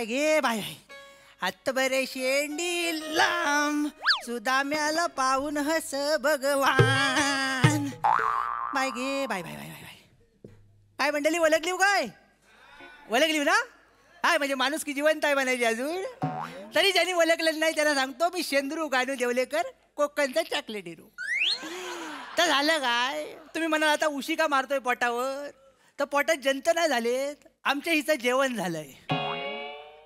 Bye घे bye आत्ता बरे शेंडी लांब सुदाम्याला पाहून हस भगवान. बाय घे बाय बाय बाय बाय. काय मंडळी ओळखली काय? ओळखली ना? काय म्हणजे माणूस की जिवंत आहे म्हणायची अजून. तरी ज्यांनी ओळखलेलं नाही त्यांना सांगतो मी शेंद्रू गानू देवलेकर कोकणचा चॉकलेट हिरो. तर झालं काय तुम्ही म्हणाल आता उशी का मारतोय पोटावर. तर पोटात जंत नाही झालेत आमच्या हिचं जेवण झालंय.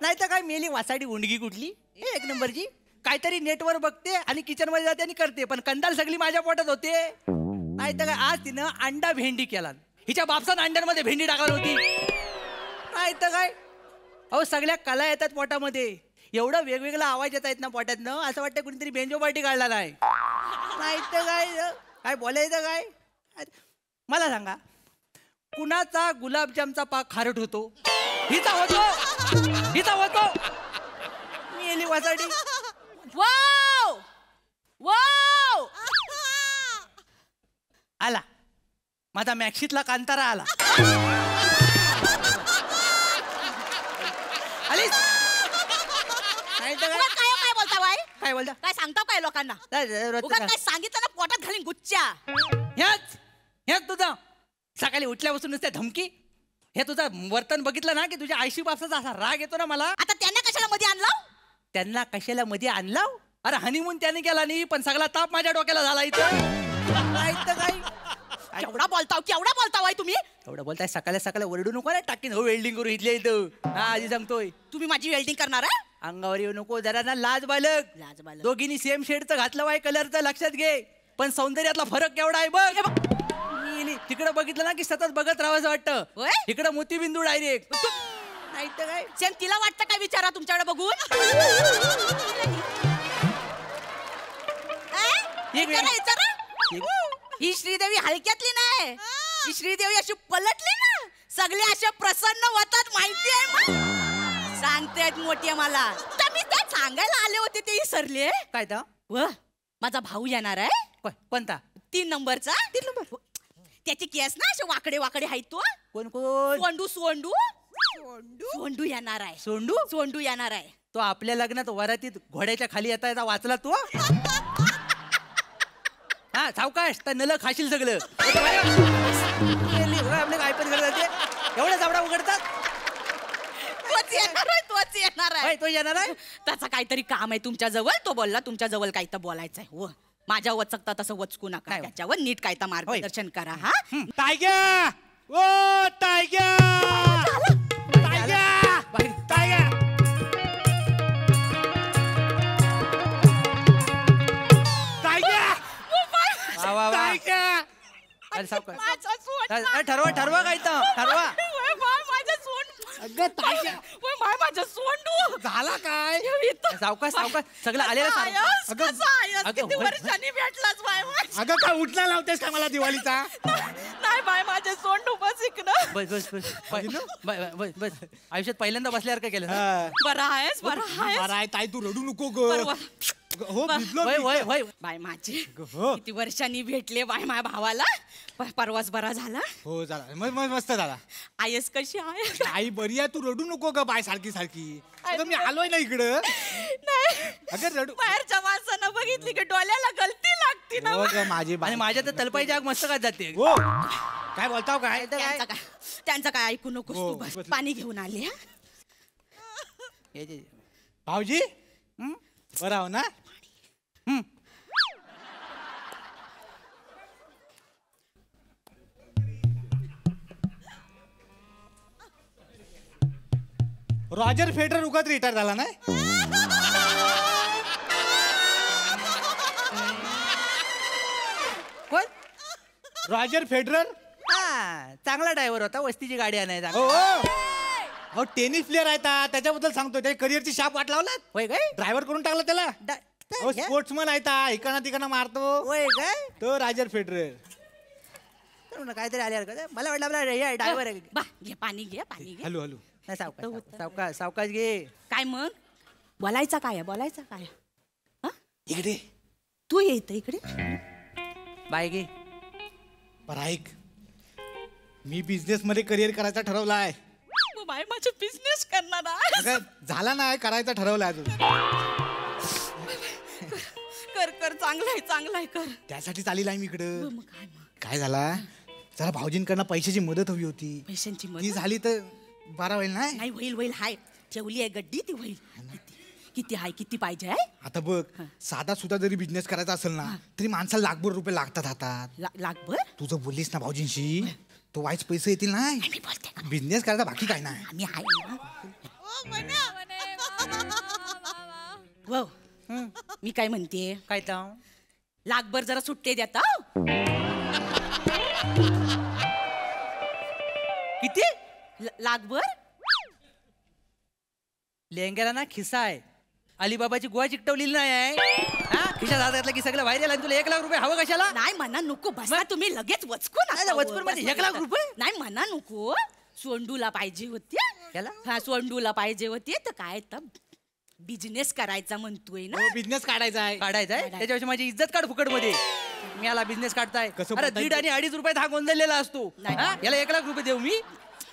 नाही तर काय मेली वासाडी उंडगी कुठली एक नंबरची. काहीतरी नेटवर बघते आणि किचन मध्ये जाते आणि करते पण कंदाल सगळी माझ्या पोटात होते. नाही तर काय आज तिनं अंडा भेंडी केला. हिच्या बापसानं अंड्यांमध्ये भेंडी टाकली होती. नाही तर काय अहो सगळ्या कला येतात पोटामध्ये. एवढं वेगवेगळा आवाज येत आहेत ना पोटातनं असं वाटतं कुणीतरी बेंजो पार्टी काढला नाही. नाही तर काय काय बोलायचं काय. मला सांगा कुणाचा गुलाबजामचा पाक खारट होतो. हिचा होतो. हिचा होतो. मी एली वासाडी. वाव वाव आला माझा मॅक्सितला कांतारा आला. आलीस नाही तर काय. काय बोलता बाई. काय बोलता काय सांगता काय लोकांना. काय सांगितलं ना पोटात घालीन गुच्च्या. हेच तुझं सकाळी उठल्यापासून नुसत्या धमकी. हे तुझं वर्तन बघितलं ना की तुझ्या आईशी बापसाचा असा राग येतो ना मला. आता त्यांना कशाला मध्ये आणलं. त्यांना कशाला मध्ये आणलं. अरे हनीमून त्याने केला नाही पण सगळा ताप माझ्या डोक्याला झाला इथं. नाही तर काय केवढा बोलताव बाई तुम्ही. एवढं बोलताय सकाळी सकाळी ओरडू नको रे टाकीन हो वेल्डिंग करू इथल्या इथं. हा आधी सांगतोय तुम्ही माझी वेल्डिंग करणार आहे. अंगावर येऊ नको जरा ना लाज बालक. दोघींनी सेम शेडचं घातलं वाय कलरचं लक्षात घे. पण सौंदर्यातला फरक केवढा आहे बघ. तिकडं बघितलं ना की सतत बघत राहावंसं वाटतं. इकडं मोतीबिंदू डायरेक्ट. नाही तर काय सेम तिला वाटतं काय विचारा तुमच्याकडे बघून. ही श्रीदेवी हलक्यातली नाही. ही श्रीदेवी अशी पलटली ना सगळे असे प्रसन्न होतात माहिती आहे. सांगतेत मोठी मला. तर मी ते सांगायला आले होते ते विसरले. काय तर व माझा भाऊ येणार आहे. कोणता 3 नंबरचा. 3 नंबर त्याचे केस ना असे वाकडे वाकडे आहेत. तो कोण कोण सोंडू सोंडू सोंडू येणार आहे. सोंडू सोंडू येणार आहे. तो आपल्या लग्नात वरातीत घोड्याच्या खाली येता येता वाचला तू. हा सावकाश तर नल खाशील सगळं. आपले काय पण करतात एवढ्या जाबडा उघडतात. तोच येणार आहे. तो येणार आहे. त्याचा काहीतरी काम आहे तुमच्या जवळ. तो बोलला तुमच्या जवळ काही तर बोलायचं आहे. हो माझ्या वचकता तसं वचकू नका. त्याच्यावर नीट काय तर मार्गदर्शन करा. हा टायग्या ओ टायग्या टायग्या टायग्या टायग्या अरे सावकाश ठरवा ठरवा काय तर ठरवा. माझं सोंडू झाला काय. सावकाश सावकाश सगळं आलेलं. किती वर्षांनी भेटलाच बाय. अगं काय उठला लावतेस का मला दिवाळीचा. नाही बाय माझे सोंडू बस इकडं. बस बस बस बस बस आयुष्यात पहिल्यांदा बसल्यावर काय केलं. बरं आहेस बरं आहेस. बरं आहे ताई तू रडू नको ग. हो बाय माझे किती वर्षांनी भेटले बाय माझ्या भावाला. परवाच बरा झाला. हो झाला मस्त झाला. आयस कशी आहे. आई बरी आहे तू रडू नको ग बाय सारखी सारखी. मी आलोय ना इकडं. नाही अगं रडू. बाहेरच्या माणसानं बघितली की डोळ्याला गलती लागते ना. माझी आणि माझ्या तर तलपाई जाग मस्त का जाते. काय बोलताव काय. त्यांचं काय ऐकू नकोस तू. बस पाणी घेऊन आले. भाऊजी बरं हो ना. रॉजर फेडरर उगाच रिटायर झाला नाही. कोण रॉजर फेडरर. हा चांगला ड्रायव्हर होता. वस्तीची गाडी आणायचा. हो टेनिस प्लेअर आहे त्याच्याबद्दल सांगतो. त्याच्या करिअरची शाप वाट लावलात. होय काय ड्रायव्हर करून टाकला त्याला. स्पोर्ट्समन आहे इकडनं तिकडनं मारतो. होय काय तो रॉजर फेडरर. काहीतरी आल्यावर का मला वाटलं आपला ड्रायव्हर आहे. घे पाणी घे पाणी घे. हॅलो हॅलो नाही सावकाश सावकाश सावकाश घे. काय मग बोलायचं काय बोलायचं काय. इकडे तू येत इकडे. बाय घे. बरं ऐक मी बिझनेस मध्ये करिअर करायचा ठरवला आहे. बाय माझे बिझनेस करणार आहे. अगं, झाला नाही करायचं ठरवलं अजून. कर कर चांगलं आहे कर. त्यासाठी चालेल आहे मी इकडं. मग काय मग काय झाला जरा भाऊजींकडनं पैशाची मदत हवी होती. पैशांची ती मदत झाली तर बरा होईल ना. नाही होईल हाय ठेवली आहे गड्डी ती होईल. किती हाय किती पाहिजे आहे. आता बघ साधा सुद्धा जरी बिझनेस करायचा असेल ना तरी माणसाला लाखभर रुपये लागतात हातात. लाखभर तुझं बोललीस ना भाऊजींशी तो वाईच पैसे येतील ना. मी बोलते का बिझनेस करायचा बाकी काय नाही. आम्ही हाय हो. मी काय म्हणते काय तर लाखभर जरा सुट्टे देता. किती लाखभर लेंग्याला ना खिस्सा आहे. अलिबाबाची गुहा चिकटवलेली नाही आहे. हा खिशात हात घातला की सगळं व्हायरल आणि तुला 1 लाख रुपये हवं कशाला. नाही म्हणा नको बसा तुम्ही लगेच वचकून नाही, वचकून म्हणजे 1 लाख रुपये? नाही म्हणा नको. सोंडूला पाहिजे होते. याला? हा सोंडूला पाहिजे होते तर काय तर बिझनेस करायचा म्हणतोय ना. बिझनेस काढायचा आहे. काढायचा आहे त्याच्यापेक्षा माझी इज्जत काढ फुकट मध्ये. मी याला बिझनेस काढताय. कसं अरे बोलताय 1.5 आणि 2.5 रुपयात हा गोंधळलेला असतो. नाही. हा? याला 1 लाख रुपये देऊ मी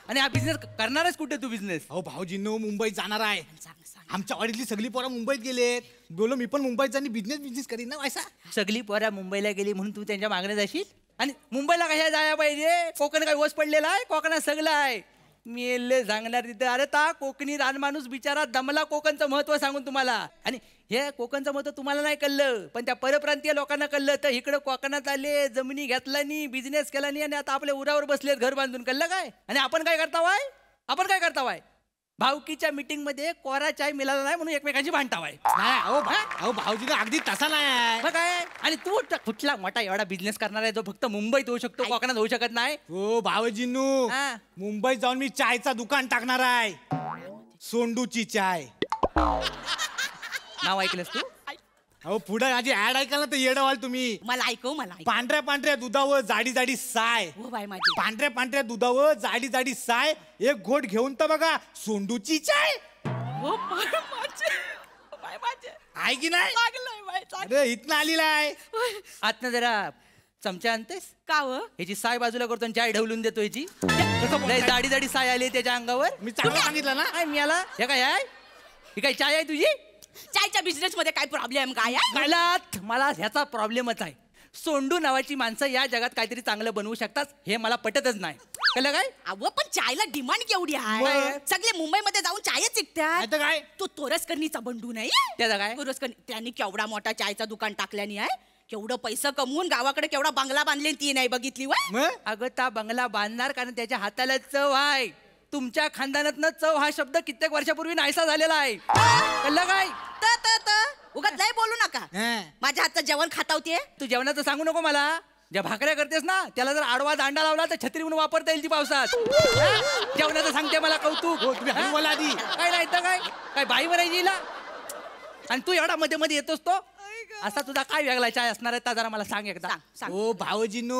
आणि हा बिझनेस करणारच कुठे तू बिझनेस. अहो भाऊजींनो मुंबईत जाणार आहे. सांग आमच्या वाडीतली सगळी पोरं मुंबईत गेलेत. बोलो मी पण मुंबईत जाणी बिझनेस करीन ना वैसा. सगळी पोरा मुंबईला गेली म्हणून तू त्यांच्या मागणे जाशील. आणि मुंबईला कशा जायला पाहिजे. कोकण काय ओस पडलेला आहे. कोकणात सगळं आहे. मी सांगणार तिथं. अरे ता कोकणी रानमाणूस बिचारा दमला कोकणचं महत्व सांगून तुम्हाला. आणि हे कोकणचं महत्व तुम्हाला नाही कळलं पण त्या परप्रांतीय लोकांना कळलं. तर इकडं कोकणात आले जमिनी घेतला बिझनेस केला आणि आता आपल्या उरावर बसलेत घर बांधून. कळलं काय. आणि आपण काय करतावाय भावकीच्या मीटिंग मध्ये कोरा चाय मिळाला नाही म्हणून एकमेकांची भांडतावाय. नाही अहो भाऊजींनो अगदी तसा नाही आहे. मग काय. आणि तू कुठला मोठा एवढा बिझनेस करणार आहे जो फक्त मुंबईत होऊ शकतो कोकणात होऊ शकत नाही. हो भाऊजींनो हा. मुंबईत जाऊन मी चायचा दुकान टाकणार आहे. सोंडूची चाय. नाव ऐकलंस तू. अहो पुढे माझी ऍड ऐकाल ना तर येडवाल तुम्ही. मला ऐकव पांढऱ्या दुधावर जाडी साय. हो बाय माझी पांढऱ्या दुधावर जाडी साय. एक घोट घेऊन तर बघा सोंडूची चाय. हो बाय माझे आहे की नाही. लागलंय बाय अरे इथनं आलेला आहे. आतनं जरा चमचा आणतेस. का हो ह्याची साय बाजूला करतो आणि चाय ढवलून देतो ह्याची. लय जाडी साय आली त्याच्या अंगावर. मी चांगलं सांगितलं ना. काय मी आला हे काय आहे. ही काय चाय आहे तुझी. चायच्या बिझनेस मध्ये काय प्रॉब्लेम काय आहे. मला ह्याचा प्रॉब्लेमच आहे. सोंडू नावाची माणसं या जगात काहीतरी चांगलं बनवू शकतात हे मला पटतच नाही. कळलं काय. अव पण चायला डिमांड केवढी आहे. मग? सगळे मुंबईमध्ये जाऊन चायच विकतात. आता काय तू तोरसकरणीचा बंडू नाही. त्याचा काय. त्यांनी केवढा मोठा चायचा दुकान टाकल्यानी आहे. केवढं पैसा कमवून गावाकडे केवढा बंगला बांधले ती नाही बघितली वय. मग अगं ता बंगला बांधणार कारण त्याच्या हाताला चव आहे. तुमच्या खानदानातनं चव हा शब्द कित्येक वर्षापूर्वी नाहीसा झालेला आहे. कळलं काय. उगाच लय बोलू नका. हा. माझ्या हातचं जेवण खाता होते. तू जेवणाचं सांगू नको मला. ज्या भाकऱ्या करतेस ना त्याला जर आडवा दांडा लावला तर छत्री म्हणून वापरता येईल ती पावसात. जेवणाचं सांगते मला कौतुक. हो, तुम्ही हलू मला आधी. काय नाही तर काय बाई बनायची हिला. आणि तू एवढा मध्ये येतोस तो असा तुझा काय वेगळा चाय असणार आहे जरा मला सांग एकदा. सांग. ओ भाऊजींनो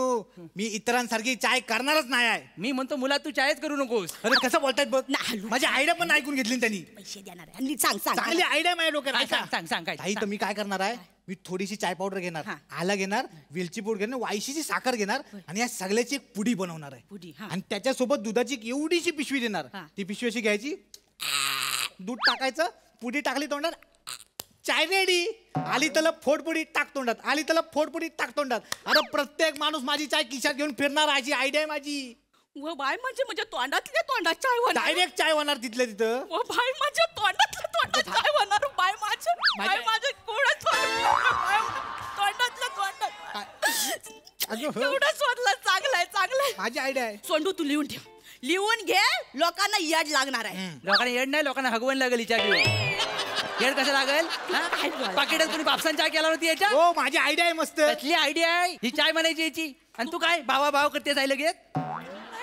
मी इतरांसारखी चाय करणारच नाही आहे. मी म्हणतो मुला तू चायच करू नकोस. अरे कसं बोलतायत बघ. ना, हलू. माझी आयडिया पण ऐकून घेतली ना त्यांनी. पैसे देणार आहे. आणि सांग सांग चांगली आयडिया माझ्या डोक्यात काय ऐका. सांग काय ताई तर मी काय करणार आहे. मी थोडीशी चाय पावडर घेणार. हा. आला घेणार वेलची पूड घेणार वायशीची साखर घेणार आणि या सगळ्याची एक पुडी बनवणार पुडी, आहे. हा. आणि त्याच्यासोबत दुधाची एक एवढीशी पिशवी देणार. हा. ती पिशवी अशी घ्यायची दूध टाकायचं पुडी टाकली तोंडात चाय रेडी. आली त्याला फोडपुडी टाक तोंडात. आली त्याला फोडपुडी टाक तोंडात. अरे प्रत्येक माणूस माझी चाय खिशात घेऊन फिरणार. अशी आयडिया आहे माझी. व बाय म्हणजे तोंडातल्या तोंडात चाय होणार. डायरेक्ट चाय होणार तिथल्या तिथं. व बाय माझ्या तोंडातल्या तोंडात चाय होणार. बाय माझ्या कोणाच तोंडातल्या तोंडात. अगं, एवढं शोधलं. चांगलंय माझी आयडिया आहे. सोंडू तू लिहून ठेव. लिहून घे. लोकांना याड लागणार आहे. लोकांना येड नाही लोकांना हगवण लागेल हिच्या येड कसं लागेल. पाकिटात तुम्ही बापसान चाय केला होती याच्या. हो माझी आयडिया आहे मस्त. कसली आयडिया आहे ही चाय म्हणायची याची. आणि तू काय भावा करते जायला लगेच.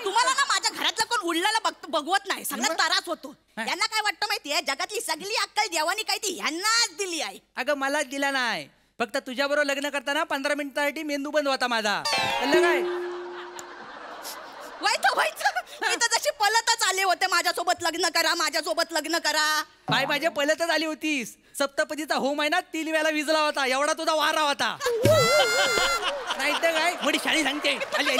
तुम्हाला ना माझ्या घरातलं कोण उडलेला बघवत नाही. सगळा त्रास होतो. यांना काय वाटतं माहितीये जगातली सगळी अक्कल देवानी काय ती ह्यांनाच दिली आहे. अगं मलाच दिला नाही. फक्त तुझ्याबरोबर लग्न करताना 15 मिनिटासाठी मेंदू बंद होता माझा. कळलं काय. व्हायचं मी तर जशी पलतच आले होते. माझ्यासोबत लग्न करा. बाय माझ्या पहिल्यातच आली होतीस. सप्तपदीचा होम आहे ना 3 वेळा विजला होता. एवढा तुझा वारा होता. नाही तर काय मोठी शाळी सांगते. आली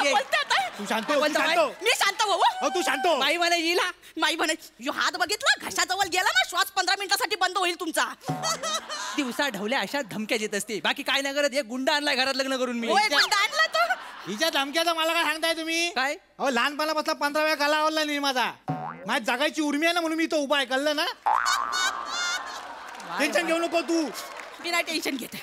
तू शांत काय हो, तू बोलतो शांत बाई? हो. मी शांत हो हो, तू शांत हो. बाई मला येईल हा. माई म्हणे यो हात बघितला घशाजवळ गेला ना श्वास 15 मिनिटासाठी बंद होईल तुमचा. दिवसा ढवल्या अशा धमक्या देत असते. बाकी काय नाही करत. एक गुंडा आणलाय घरात लग्न करून मी. होय, गुंड आणला तो. हिच्या धमक्याचा मला काय सांगताय तुम्ही? काय? अहो लहानपणापासून 15 वेळा गाला आवडला नाही माझा. माझ्या जगायची उर्मी आहे ना म्हणून मी तो उभा आहे, कळलं ना? टेन्शन घेऊ नको तू. मी नाही टेन्शन घेत.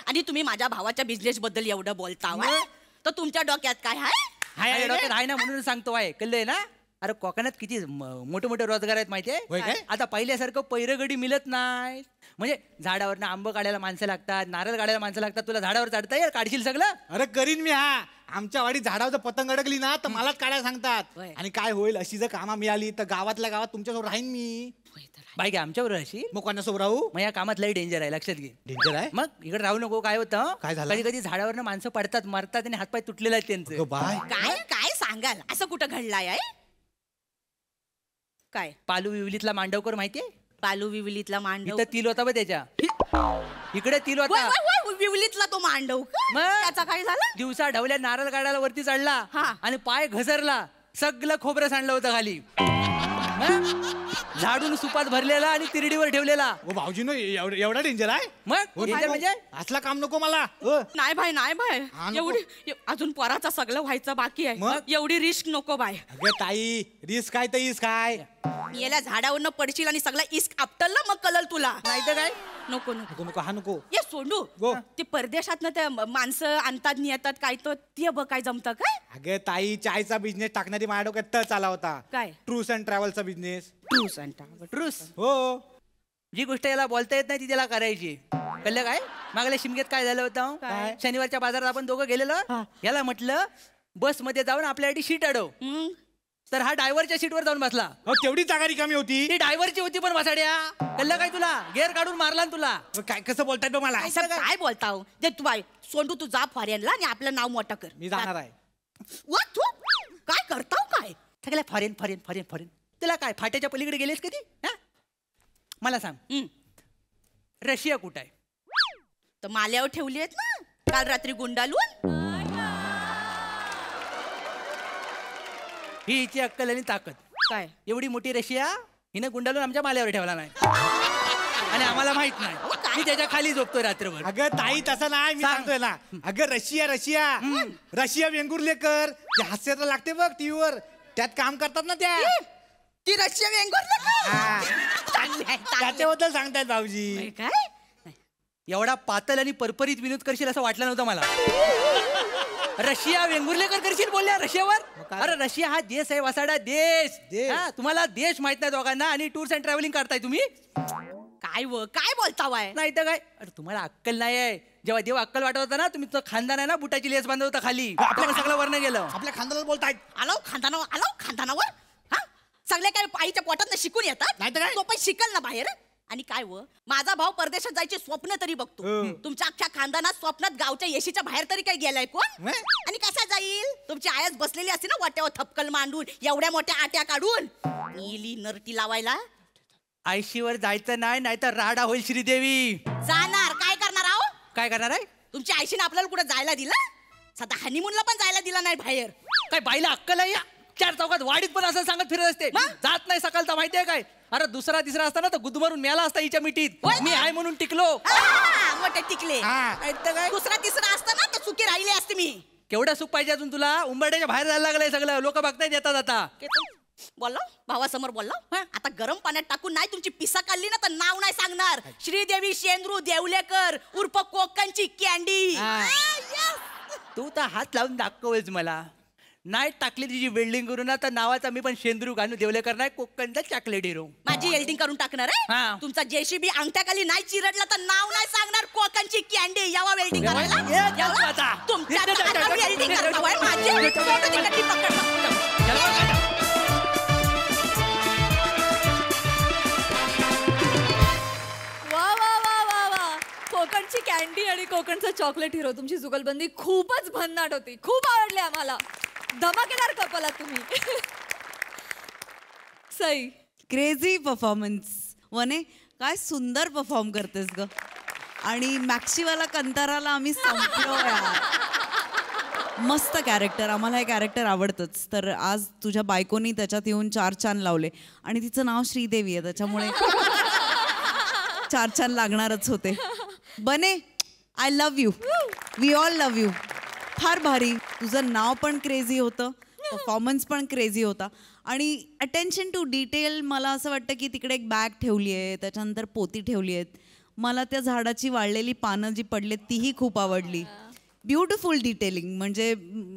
आणि तुम्ही माझ्या भावाच्या बिझनेस बद्दल एवढं बोलता व्हय? तर तुमच्या डोक्यात काय आहे? हाय डोक्यात आहे ना म्हणून सांगतो आहे. कळलंय ना? अरे कोकणात किती मोठे मोठे रोजगार आहेत माहितीये. होय काय? आता पहिल्यासारखं पैरगडी मिळत नाही. म्हणजे झाडावरनं आंब काढायला माणसं लागतात, नारळ काढायला माणसं लागतात. तुला झाडावर चढता येईल? काढशील सगळं? अरे करीन मी. हा, आमच्या वाडीत झाडावर जर पतंग अडकली ना तर मलाच काढायला सांगतात. होय. आणि काय होईल, अशी जर कामा मिळाली तर गावातल्या गावात तुमच्यासोबत राहीन मी. होय तर आहे. बाई आमच्यावर अशी मग कोणासोबत राहू? मग या कामात लई डेंजर आहे, लक्षात घे. डेंजर आहे. मग इकडे राहू नको. काय होतं काय झालं? कधी कधी झाडावरनं माणसं पडतात, मरतात आणि हातपाय तुटलेले आहेत त्यांचे. अगं बाय. काय काय सांगाल असं कुठं घडलाय आहे? काय पालू विवलीतला मांडवकर माहितीये? पालू विवलीतला मांडव? इथं तिल होता बघ त्याच्या. इकडे तिल वय, होता. वय, वय, विवलीतला तो मांडव का? मग? त्याचा काय झालं? दिवसा ढवल्या नारळ काढायला वरती चढला हा. आणि पाय घसरला. सगळं खोबरं सांडलं होतं खाली. मग? झाडून सुपात भरलेला आणि तिरडीवर ठेवलेला. ओ भाऊजीनो, एवढा डेंजर आहे? मग हो, danger नाही, म्हणजे असला काम नको मला. नाही भाई, नाही भाई. हा, नको. अजून पोराचं सगळं व्हायचं बाकी आहे. मग? एवढी रिस्क नको बाय. अगं ताई, रिस्क काय तर इस काय. याला झाडावरनं पडशील आणि सगळा इस्क आपटल ना, मग कळल तुला. नाही तर काय. नको नको. नको नको, हा नको. ये सोंडू. गो. ते परदेशात ना त्या माणसं आणतात नेतात काय तो ते बघ काय जमतं काय? अगं ताई, चायचा बिझनेस टाकणारी माझ्या डोक्यात तर चाला होता. काय? टूर्स अँड ट्रॅव्हलचा बिझनेस. ट्रूस. हो. जी गोष्ट याला बोलता येत नाही ती त्याला करायची. कळलं काय? मागल्या शिमग्यात काय झालं होतं? काय? शनिवारच्या बाजारात आपण दोघं गेलेलो. हा. याला म्हटलं बस मध्ये जाऊन आपल्यासाठी सीट अडव. तर हा ड्रायव्हरच्या सीटवर जाऊन बसला. अहो, तेवढी जागा रिकामी होती. ती ड्रायव्हरची होती पण बसाड्या. कळलं काय तुला? गेअर काढून मारला ना तुला. काय कसं बोलताय बघ मला. असं काय बोलताव? दे तू बाय सोंडू, तू जा फॉरेनला आणि आपलं नाव मोठं कर. मी जाणार आहे. वा, तू काय करताव काय? सगळ्या फॉरेन फॉरेन फॉरेन फॉरेन. तुला काय फाट्याच्या पलीकडे गेलेस कधी? हा? मला सांग, रशिया कुठं आहे? तर माल्यावर ठेवली आहेत ना काल रात्री गुंडालून. ही हिची अक्कल आणि ताकद. काय एवढी मोठी रशिया हिनं गुंडाळून आमच्या माल्यावर ठेवला नाही आणि आम्हाला माहित नाही. मी त्याच्या खाली झोपतोय रात्रभर. अगं ताई, तसं नाही. मी सांग. सांगतोय ना. अगं रशिया रशिया वेंगुर्लेकर ते हास्य तर लागते बघ टीव्हीवर. त्यात काम करतात ना त्या. ती रशिया वेंगुर्लेकर का? हा. चांगली आहे, चांगली आहे. त्याच्याबद्दल सांगतायत भाऊजी. काय एवढा पातळ आणि परपरीत विनोद करशील असं वाटलं नव्हतं मला. रशिया वेंगुर्लेकर करशील बोलल्या रशियावर. काय? अरे रशिया हा देश आहे, वसाडा देश. देश. हा, तुम्हाला देश माहित नाही दोघांना आणि टूर्स अँड ट्रॅव्हलिंग करताय तुम्ही. काय बोलताव आहे? नाही तर काय. अरे तुम्हाला अक्कल नाही आहे. जेव्हा देव अक्कल वाटत होता ना, तुम्ही तो खानदान आहे ना बुटाची लेस बांधत होता खाली. आपल्याला सगळं वर्ण गेलं. आपल्या खानदानात बोलतायत. आलो खानदानावर हा सगळे काय आईच्या पोटात शिकून येतात? नाही तर काय? तो पण शिकल ना बाहेर. आणि काय माझा भाऊ परदेशात जायचे स्वप्न तरी बघतो. तुमच्या अख्ख्या खानदानात स्वप्नात गावच्या येशीच्या बाहेर तरी काय गेलाय कोण? नाही. आणि कसा जाईल? तुमची आयच बसलेली असते ना वाट्यावर थपकल मांडून एवढ्या मोठ्या आट्या काढून नीली नरटी लावायला. आयशीवर जायचं नाही, नाहीतर राडा होईल श्रीदेवी. जाणार काय करणार आहो? काय करणार आहे? तुमच्या आईशीने आपल्याला कुठे जायला दिलं? सध्या हनीमूनला पण जायला दिला नाही बाहेर. काय बाईला अक्कल आहे या? 4 चौकात वाडीत पण असं सांगत फिरत असते. मग? जात नाही सकाळचा माहितीये काय? अरे दुसरा तिसरा असताना तर गुदमरून मेला असता हिच्या मिठीत. होय. मी आहे म्हणून टिकलो. मोठे टिकले. हा. नाही तर काय? दुसरा तिसरा असताना तर सुखी राहिले असते मी. केवढं सुख पाहिजे अजून तुला? उंबरड्याच्या बाहेर जायला लागलंय सगळं. लोक बघतायत येतात आता. बोललो भावासमोर बोललो. आता गरम पाण्यात टाकून नाही तुमची पिसा काढली ना तर नाव नाही सांगणार. श्रीदेवी शेंद्रू देवलेकर उर्फ कोकणची कॅन्डी. हा. तू तर हात लावून दाखवच मला. नाही टाकली तुझी वेल्डिंग करून ना तर नावाचा मी पण शेंद्रू गानू देवलेकर नाही, कोकणचा चॉकलेट हिरो. माझी एल्डिंग करून टाकणार हा. आहे. तुमचा जेसीबी अंगठ्याखाली नाही चिरडला तर नाव नाही सांगणार. कोकणची कॅन्डी यावा वेल्डिंग करायला. ये, यावा? आता. तुमच्या हातावर वेल्डिंग करतो आहे माझी. फोटो तिकडची पकड. वा वा वा वा वा कोकणची कॅन्डी आणि कोकणचा चॉकलेट हिरो, तुमची जुगलबंदी खूपच भन्नाट होती. खूप आवडली आम्हाला. धमाकेदार कपल आहात तुम्ही. Sai, crazy performance. वने काय सुंदर परफॉर्म करतेस ग. आणि मॅक्सीवाला कंताराला आम्ही संपलो यार. मस्त कॅरेक्टर, आम्हाला हे कॅरेक्टर आवडतंच. तर आज तुझ्या बायकोनी त्याच्यात येऊन 4 चांद लावले आणि तिचं नाव श्रीदेवी आहे, त्याच्यामुळे 4 चांद लागणारच होते. बने, I love you, we all love you. फार भारी, तुझं नाव पण क्रेझी होतं, परफॉर्मन्स पण क्रेझी होता आणि अटेन्शन टू डिटेल. मला असं वाटतं की तिकडे एक बॅग ठेवली आहे, त्याच्यानंतर पोती ठेवली आहेत. मला त्या झाडाची वाळलेली पानं जी पडलेत तीही खूप आवडली. Beautiful detailing. म्हणजे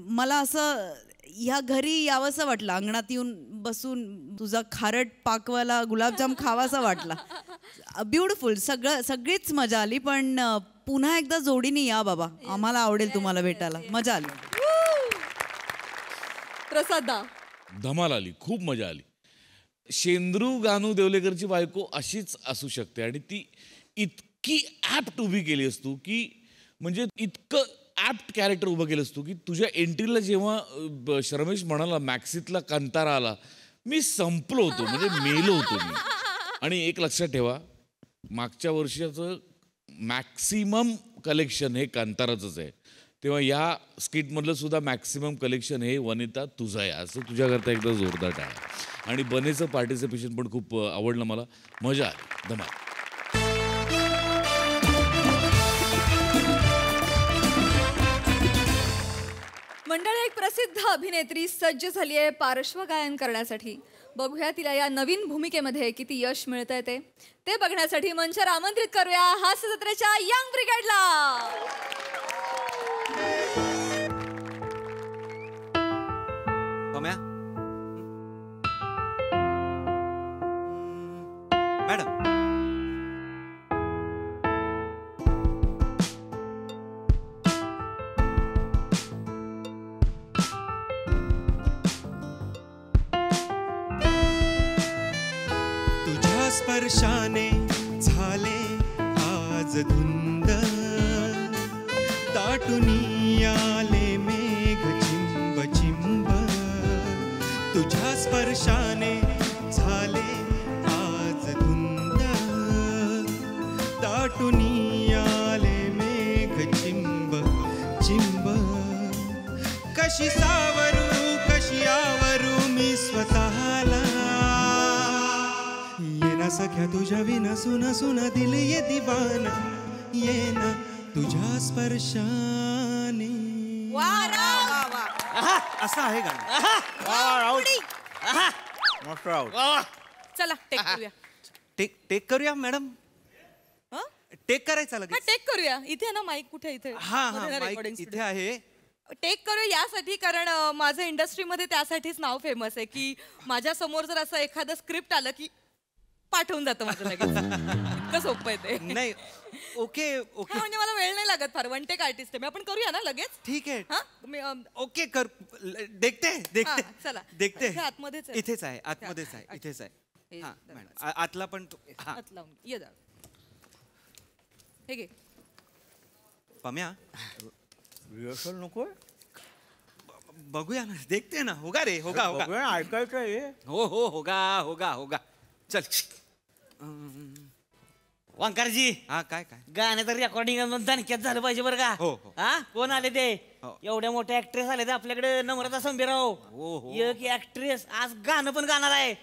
मला असं ह्या घरी यावंसं वाटलं, अंगणात येऊन बसून तुझा खारट पाकवाला गुलाबजाम खावासा वाटला. ब्युटिफुल, सगळीच मजा आली. पण पुन्हा एकदा जोडीने या बाबा, आम्हाला आवडेल तुम्हाला भेटायला. मजा आली. प्रसादा धमाल आली, खूप मजा आली. शेंद्रू गानू देवलेकरची बायको अशीच असू शकते आणि ती इतकी ॲप्ट उभी केली असतो की म्हणजे इतकं ॲप्ट कॅरेक्टर उभं केलं असतो की तुझ्या एंट्रीला जेव्हा शर्मेश म्हणाला मॅक्सितला कंतारा आला, मी संपलो होतो, म्हणजे मेलो होतो मी. आणि एक लक्षात ठेवा, मागच्या वर्षाचं मॅक्सिमम कलेक्शन हे कांताराचंच आहे, तेव्हा या स्किटमधलं सुद्धा मॅक्सिमम कलेक्शन हे वनिता तुझं आहे. असं तुझ्याकरता एकदा जोरदार टाळा. आणि बनेचं पार्टिसिपेशन पण खूप आवडलं मला, मजा आली, धमाल. मंडळी, एक प्रसिद्ध अभिनेत्री सज्ज झाली आहे पार्श्वगायन करण्यासाठी. बघूया तिला या नवीन भूमिकेमध्ये किती यश मिळतंय ते बघण्यासाठी मंचावर आमंत्रित करूया हास्य जत्रेच्या यंग ब्रिगेडला. मॅडम, तुझ्या स्पर्शाने झाले आज धुंद, दाटुनी आले मेघ चिंब चिंब. तुझ्या स्पर्शाने झाले आज धुंद, दाटुनी आले मेघ चिंब चिंब. कशी सावरू कशी आवरू मी स्वतःला, येना सख्या तुझ्या विना सुना सुना दिल ये दिवाना, येना तुझ्या स्पर्शाने. असं आहे गाणं. चला टेक करूया. टेक करूया मॅडम. टेक करायचा लगेच. टेक करूया. इथे ना माईक कुठे इथे? हा माईक इथे आहे. टेक करू यासाठी, कारण माझं इंडस्ट्रीमध्ये त्यासाठीच नाव फेमस आहे की माझ्या समोर जर असं एखादं स्क्रिप्ट आलं की पाठवून जातं माझं लगेच. इतकं सोपं आहे ते. नाही, ओके ओके. म्हणजे मला वेळ नाही लागत फार. वन टेक आर्टिस्ट आहे मी. आपण करूया ना लगेच? ठीक आहे. हा ओके कर. देखते चला. देखते. आतमध्येच इथेच आहे, आतमध्येच आहे, इथेच आहे. हा मॅडम, आतला पण हात लावून ये जा. हे घे. पम्या, रिहर्सल नको, बघूया ना. देखते ना. होगा रे, होगा होगा. ऐकायचं. हो हो होगा होगा होगा. चल. वांकारजी, हा काय काय गाण्याचं रेकॉर्डिंग दणक्यात झालं पाहिजे बरं का? हो, हो. हा, कोण आले ते? हो. एवढ्या मोठ्या ऍक्ट्रेस आले ते आपल्याकडे. नम्रता संभीराव, हो, हो. एक ऍक्ट्रेस आज गाणं पण गाणार आहे.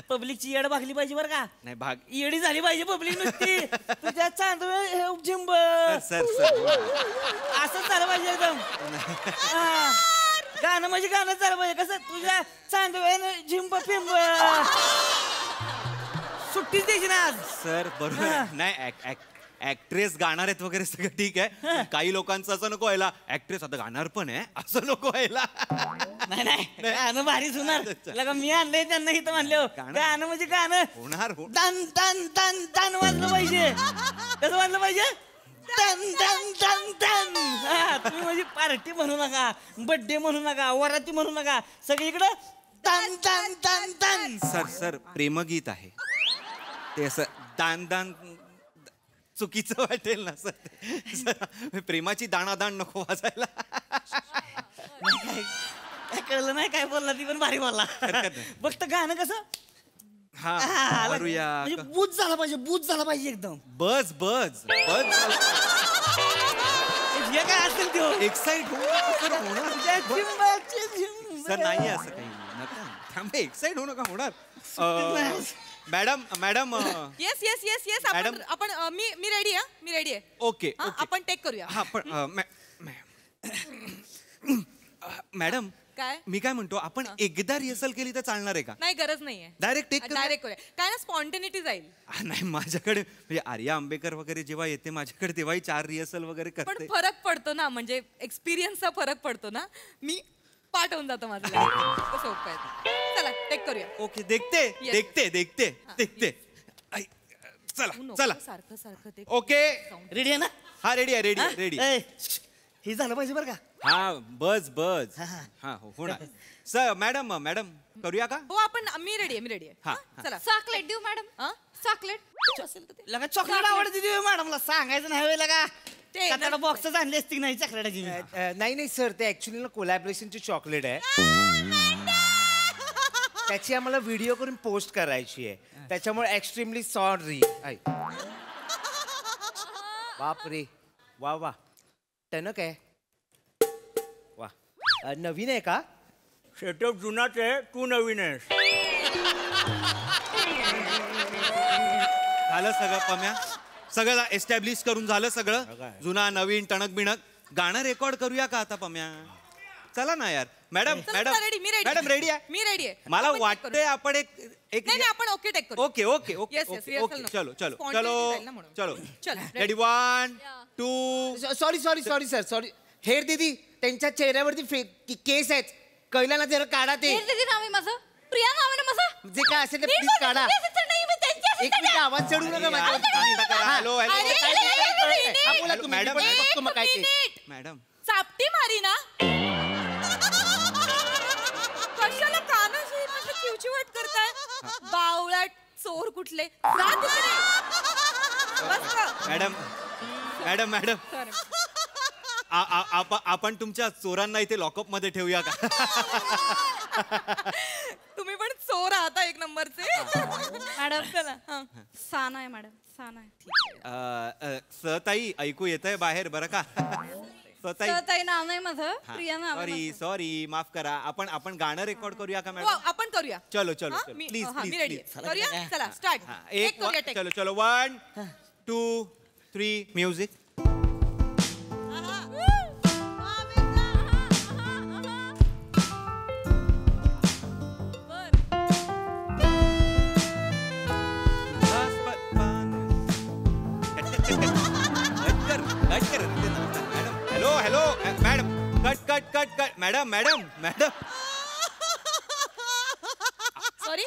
पब्लिकची येड भागली पाहिजे बरं का? नाही भाग. येडी झाली पाहिजे पब्लिक नुसती. तुझ्या चांदवे झिंब सर सर असंच झालं पाहिजे एकदम. हा. गाणं म्हणजे गाणं झालं पाहिजे. कसं तुझ्या चांदवे झिंब पिंब सुट्टीच द्यायची ना आज. सर बरोबर आहे. नाही, ऍक्ट्रेस गाणार आहेत वगैरे सगळं ठीक आहे. काही लोकांचं असं नको व्हायला, ऍक्ट्रेस आता गाणार पण आहे असं नको व्हायला. नाही नाही, गाणं भारी सुनार. लगा मी आणलंय त्यांना इथं म्हणलं गाणं म्हणजे गाणं होणार. तन तन तन तन वाजलं पाहिजे. कसं वाजलं पाहिजे? तन तन तन तन. तुम्ही म्हणजे पार्टी म्हणू नका, बर्थडे म्हणू नका, वराती म्हणू नका, सगळीकडं तन तन तन तन. सर प्रेमगीत आहे ते. असं दान दान चुकीचं वाटेल ना सर. प्रेमाची दाणादाण नको वाजायला. काय कळलं नाही काय बोलला, ती पण भारी बोलला. फक्त गाणं कसं हा करूया. म्हणजे बूज झाला पाहिजे, बूज झाला पाहिजे एकदम. बज बज बज. जे काय असेल तो एक्साइट होणार सर नाही असं काही नका थांबे एक्साइट होऊ नका होणार madam madam yes yes yes yes madam. आपण मी रेडी आहे मी रेडी आहे ओके हा, ओके आपण टेक करूया हा पण मॅडम काय मी काय म्हणतो आपण एकदा रिहर्सल केली तर चालणार आहे का नाही गरज नाहीये डायरेक्ट टेक डायरेक्ट करूया काय ना स्पॉन्टेनिटी जाईल नाही माझ्याकडे म्हणजे आर्या आंबेकर वगैरे जेव्हा येते माझ्याकडे तेव्हाही 4 रिहर्सल वगैरे पण करते फरक पडतो ना म्हणजे एक्सपिरियन्सचा फरक पडतो ना मी पाठ होऊन जातो माझं कसं सोपं आहे चला टेक करूया ओके देखते Yes. देखते देखते देखते ऐ, चला नको चला सारखं सारखं ते ओके रेडी आहे ना हा रेडी आहे रेडी रेडी ए, हे झालं पाहिजे बरं का हा बस बस हा होणार सर मॅडम मॅडम करूया का हो आपण मी रेडी आहे मी रेडी आहे हा, हा, चला चॉकलेट देऊ मॅडम चॉकलेट असेल तर ते. लगा चॉकलेट आवडते ती मॅडमला सांगायचं नाही होय लगा ते त्याला बॉक्सच आणली असती नाही चॉकलेटाची मी. नाही नाही सर ते ऍक्च्युली ना कोलॅबरेशनची चॉकलेट आहे त्याची आम्हाला व्हिडिओ करून पोस्ट करायची आहे त्याच्यामुळे एक्स्ट्रीमली सॉरी बाप रे वा वा टणक आहे वा नवीन आहे का सेटअप जुनाच आहे तू नवीन आहेस झालं सगळं पम्या सगळं एस्टॅब्लिश करून झालं सगळं जुना नवीन टणक बिणक गाणं रेकॉर्ड करूया का आता पम्या चला ना यार मॅडम चला, मॅडम चला, ready, मी ready. मॅडम रेडी आहे मी रेडी आहे मला आपण take वाटतंय करूया. आपण एक नाही नाही आपण ओके टेक करू okay okay okay Yes, yes, okay rehearsal okay नको. चलो चलो Spontaneity चलो जाईल ना म्हणून. चलो चल, ready 1 2 sorry sorry sorry sir sorry हेर दीदी त्यांच्या चेहऱ्यावरती केस आहेत कळलं ना जरा काढा ते नाव आहे माझं प्रिया नाव आहे ना माझं जे काय असेल ते प्लीज काढा एक मिनिट आवाज चढू नका माझ्यावर हॅलो अरे, हॅलो अरे, अरे, एक हा, बोला तुम्ही मॅडम, मी पण मॅडम. बघतो मग काय ते minute. मॅडम चापटी मारी ना कशाला कानाशी माझी चिवचिवट करताय बावळट चोर कुठले जा तिकडे. बस का? Madam madam madam Sorry. आपण तुमच्या चोरांना इथे लॉकअप मध्ये ठेवूया का तुम्ही पण चोर आहात एक नंबरचे मॅडम चला हा. साना आहे मॅडम साना आहे सताई ऐकू येतंय बाहेर बरं का सताई ताई नाव नाही माझं प्रिया नाव आहे सॉरी सॉरी माफ करा आपण गाणं रेकॉर्ड करूया का हो, मॅडम आपण करूया चलो चलो हा? चलो मी प्लीज हा, मी प्लीज रेडी प्लीज करूया चला स्टार्ट एक करूया take. चलो चलो 1 2 3 music hello hello madam cut cut cut cut madam madam madam sorry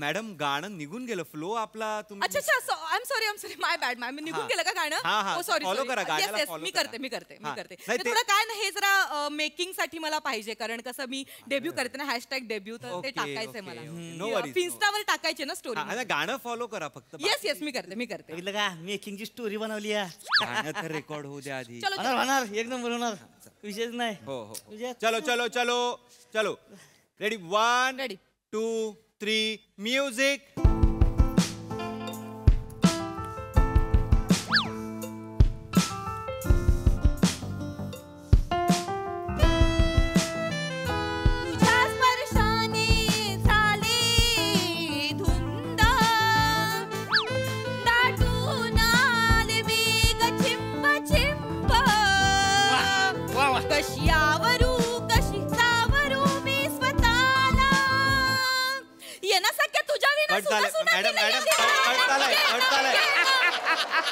madam गाणं निघून गेलं फ्लो आपला तुम्ही अच्छा अच्छा I am sorry my bad ma'am निघून हा. गेलं का गाणं हा, हा. हो सॉरी Follow करा, गाण्याला follow मी करा. करते मी करते मी हा. करते नाही, ते ते- थोडं काय ना हे जरा मेकिंग साठी मला पाहिजे कारण कसं मी डेब्यू करते ना हॅशटॅग डेब्यू तर ते Okay, टाकायचंय okay, मला okay. No worries, no इन्स्टावर टाकायचे ना स्टोरी हा, गाणं फॉलो करा फक्त येस येस मी करते मी करते बघितलं का मेकिंगची स्टोरी बनवली आहे गाणं तर रेकॉर्ड होऊ द्या आधी चलो होणार होणार एक नंबर होणार विशेष नाही हो हो तुझ्या चलो चलो चलो चलो रेडी 1 Ready. 2 3 म्युझिक तुझ्या स्पर्शाने झाली धुंद दाटून आले मी ग चिंब चिंब कशी आवरू कशी सावरू मी स्वतःला ये ना सख्या तुझ्या विना कट झालंय सुना मॅडम केलं मॅडम गेलं. कट झालंय कट झालंय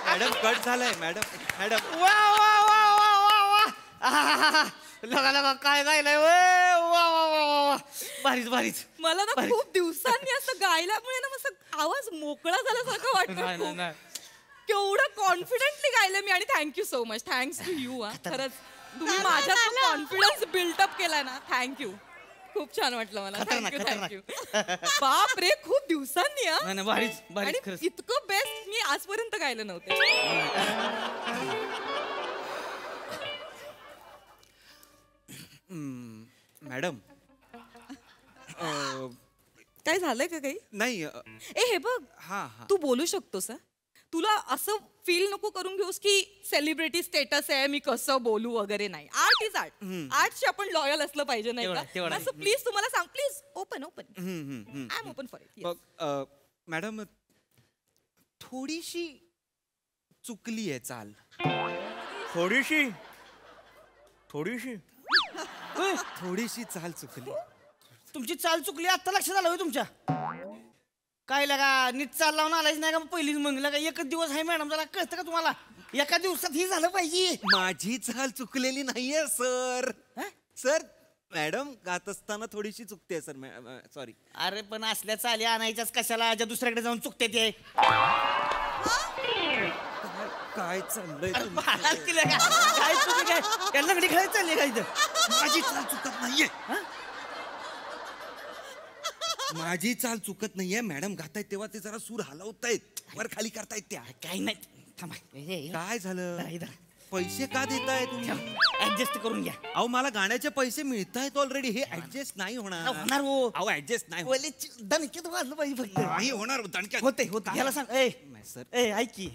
मॅडम कट झालंय मॅडम मॅडम वा वा वा वा वा वा आहाहाहा. लगा लगा काय गायलंय वा वा वा वा वा भारीच भारीच मला ना खूप दिवसांनी असं गायल्यामुळे ना मस्त आवाज मोकळा झाल्यासारखं नाही, नाही, वाटतं नाही. केवढं कॉन्फिडेंटली गायलं मी आणि thank you so much thanks to you खरंच तुम्ही माझ्यात कॉन्फिडन्स बिल्डअप केलाय ना थँक्यू खूप छान वाटलं मला खतरनाक, थँक्यू बाप रे खूप दिवसांनी हा. नाही, नाही, भारीच, भारीच, आणि खरंच. इतकं बेस्ट मी आजपर्यंत गायलं नव्हते मॅडम काय झालंय का काही नाही ए हे बघ हा हा तू बोलू शकतोस हा? तुला असं फील नको करून घेऊस की सेलिब्रिटी स्टेटस आहे मी कसं बोलू वगैरे नाही. Art is art. आर्टशी आपण लॉयल असलं पाहिजे नाही का? असं प्लीज तुम्हाला सांग please open I am open for it. Madam थोडीशी चुकली आहे चाल. थोडीशी थोडीशी थोडीशी चाल चुकली. तुमची चाल चुकली आता लक्षात आलं होय तुमच्या? काय लगा नीट चाल लावून आलायच नाही का पहिलीच मग लगा एकच दिवस आहे मॅडम जरा कळतं का तुम्हाला? एका दिवसात ही झालं पाहिजे. माझी चाल चुकलेली नाहीये सर. सर मॅडम गात असताना थोडीशी चुकते सर. सॉरी. अरे पण असल्या चाली आणायच्याच कशाला ज्या दुसऱ्याकडे जाऊन चुकते ते. काय चाललंय काय तुम्ही काय त्यांना कडे खेळायला चालले का इथं? माझी चाल चुकत नाहीये. माझी चाल चुकत नाहीये. मॅडम गातायत तेव्हा ते जरा सूर हलवतायत वर खाली करतायत त्या. काही नाही थांबा. काय झालं? पैसे का देताय तुम्ही? ऍडजस्ट करून घ्या. अहो मला गाण्याचे पैसे मिळतायत ऑलरेडी. हे ऍडजस्ट नाही होणार. होणार हो. अहो ऍडजस्ट नाही दणक्यात वाजलं पाहिजे फक्त. नाही होणार दणक्यात. होते होते याला सांग. सर ऐक की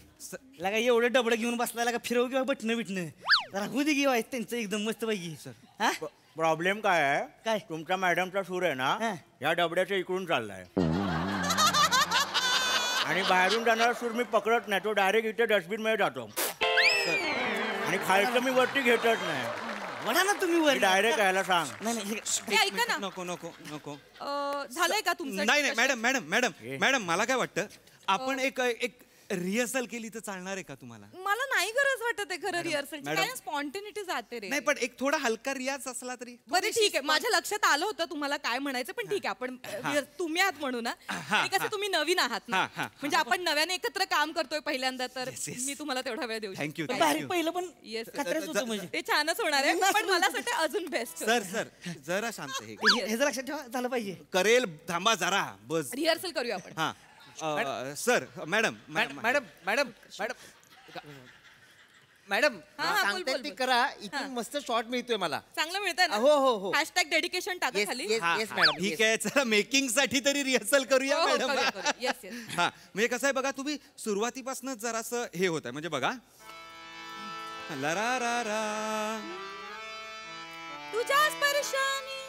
लगा एवढं डबडं घेऊन बसला लगा फिरव किंवा बटणं बिटणं जरा होऊ दे घेऊ त्यांचं एकदम मस्त पैकी. सर प्रॉब्लेम काय आहे? काय? तुमच्या मॅडमचा सूर आहे ना या डबड्याच्या इकडून चाललाय आणि बाहेरून जाणारा सूर मी पकडत नाही. तो डायरेक्ट इथे डस्टबिन मध्ये जातो आणि खायचं मी वरती घेतच नाही. वडा ना तुम्ही वर. डायरेक्ट यायला सांग. ऐका ना. नको नको नको. झालंय का तुमचं? नाही नाही मॅडम मॅडम मॅडम मॅडम मला काय वाटतं आपण एक रिहर्सल केली तर चालणार आहे का तुम्हाला? मला नाही गरज वाटत आहे खरं रिहर्सलची. मॅडम. काय स्पॉन्टेनिटी जाते रे. नाही पण एक थोडा हलका रियाज असला तरी. बरं ठीक आहे माझ्या लक्षात आलं होतं तुम्हाला काय म्हणायचं पण ठीक आहे आपण तुम्ही आहात म्हणू ना. आणि कसं तुम्ही नवीन आहात ना म्हणजे आपण नव्याने एकत्र काम करतोय पहिल्यांदा तर मी तुम्हाला तेवढा वेळ देऊ थँक्यू. पहिलं पण येस कचऱ्याच होतं म्हणजे. ते छानच होणार आहे पण मला असं वाटतं अजून बेस्ट. सर सर जरा शांत हे हे जर लक्षात ठेवा झालं पाहिजे. करेल थांबा जरा बस. रिहर्सल करूया आपण. हा sir madam madam madam madam madam सांगताय ती करा. इथून मस्त शॉट मिळतोय मला. चांगलं मिळतंय ना? हो हो हो. हॅशटॅग डेडिकेशन टाका खाली. Yes madam. ठीक आहे चला मेकिंग साठी तरी रिहर्सल करूया हो, हो, मॅडम. करूया, करूया. Yes, yes. हा म्हणजे कसं आहे बघा तुम्ही सुरुवातीपासूनच जरासं हे होत आहे म्हणजे बघा लरा रा रा तुझ्या स्पर्शाने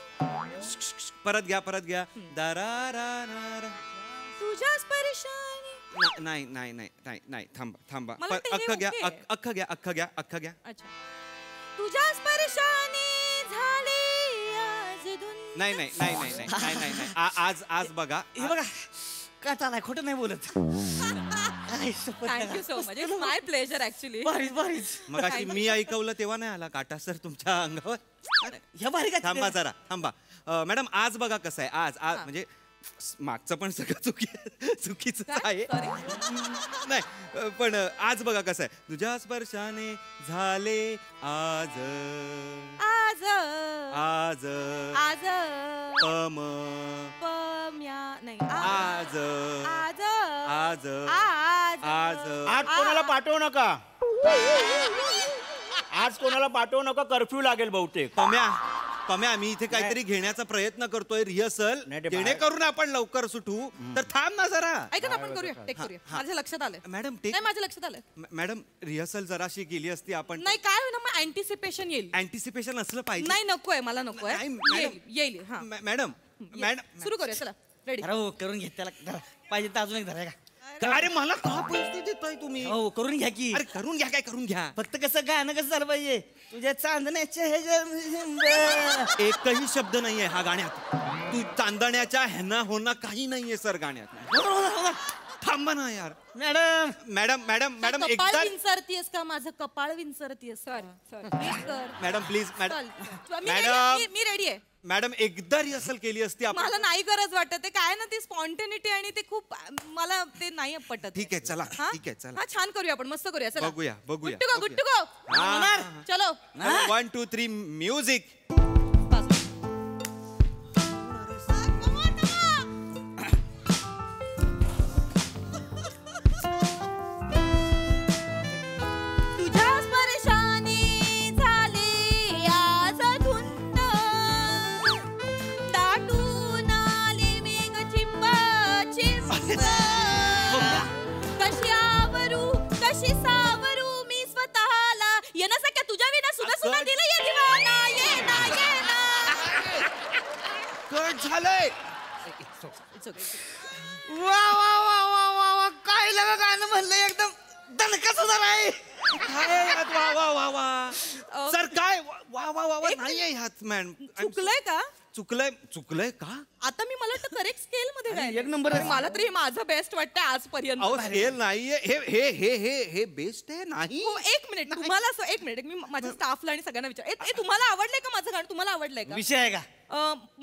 परत घ्या दारा रा रा रा. तुझ्या स्पर्शाने नाही नाही नाही नाही नाही थांबा मला वाटतं हे अख्खं घ्या okay आहे. अख्खं घ्या. अच्छा तुझ्या स्पर्शाने झाले आज धुंद. नाही आज बघा हे बघा काटा नाही खोटं नाही बोलत. Thank you so much. It's my pleasure actually. बारीच बारीच. मगाशी मी ऐकवलं तेव्हा नाही आला काटा सर तुमच्या अंगावर. ह्या बारीक आहे. थांबा जरा थांबा मॅडम आज बघा कसं आहे आज म्हणजे मागचं पण सगळं चुकीच आहे. नाही पण आज बघा कसं आहे तुझ्या स्पर्शाने झाले आज आज आज आज पम्या नाही आज आज आज आज आज आज कोणाला पाठवू नका. आज कोणाला पाठवू नका. कर्फ्यू लागेल बहुतेक. पम्या मी इथे काहीतरी घेण्याचा प्रयत्न करतोय रिहर्सल नाही ते जेणेकरून आपण लवकर सुटू. तर थांब ना जरा. ऐका ना आपण करूया टेक करूया. माझ्या लक्षात आलंय. मॅडम नाही माझ्या लक्षात आलंय. मॅडम रिहर्सल जराशी केली असती आपण. नाही काय होईल मग अँटिसिपेशन येईल. अँटिसिपेशन असलं पाहिजे. नाही नकोय मला नकोय. नाही, मॅडम. येईल हा मॅडम सुरू करूया चला रेडी. अरे हो करून घे त्याला धरा. पाहिजे तर अजून एक धरा का. अरे मला का पैसे देताय तुम्ही? हो करून घ्या की. अरे करून घ्या काय करून घ्या. फक्त कसं गाणं कसं झालं पाहिजे तुझ्या चांदण्याच्या ह्याच्या. एकही शब्द नाहीये हा गाण्यात. तू चांदण्याच्या ह्याना होना काही नाहीये सर गाण्यात. थांबा ना यार. मॅडम मॅडम मॅडम मॅडम कपाळ एकदा विंचरतीयस का माझं कपाळ विंचरतीयस. सॉरी मॅडम प्लीज मॅडम मी रेडी आहे. मॅडम एकदा रिहर्सल केली असती आपण. मला नाही गरज वाटत ते काय ना ती स्पॉन्टेनिटी आणि ते खूप मला ते नाही पटत. ठीक आहे चला हा? ठीक आहे चला हा छान करूया आपण मस्त करूया चला. बघूया गुड टू गो चलो. 1 2 3 म्युझिक. तुझ्या स्पर्शाने झाले आज धुंद दाटून आले मेघ चिंब चिंब कशी आवरू लय एकदम दणकाच होणार आहे. वा वा वा वा सर काय वा वा वा नाहीये ह्यात मॅम. चुकलंय का? चुकलंय का? आता मी मला तर करेक्ट स्केल मध्ये अरे, गायलंय. एक नंबर आहे. मला तरी माझं बेस्ट वाटतंय आजपर्यंत. अहो स्केल नाहीये हे बेस्ट आहे नाही. हो एक मिनिट तुम्हाला एक मिनिट मी माझ्या स्टाफला आणि सगळ्यांना विचार तुम्हाला आवडलंय का माझं गाणं? तुम्हाला आवडलंय का? विषय आहे का?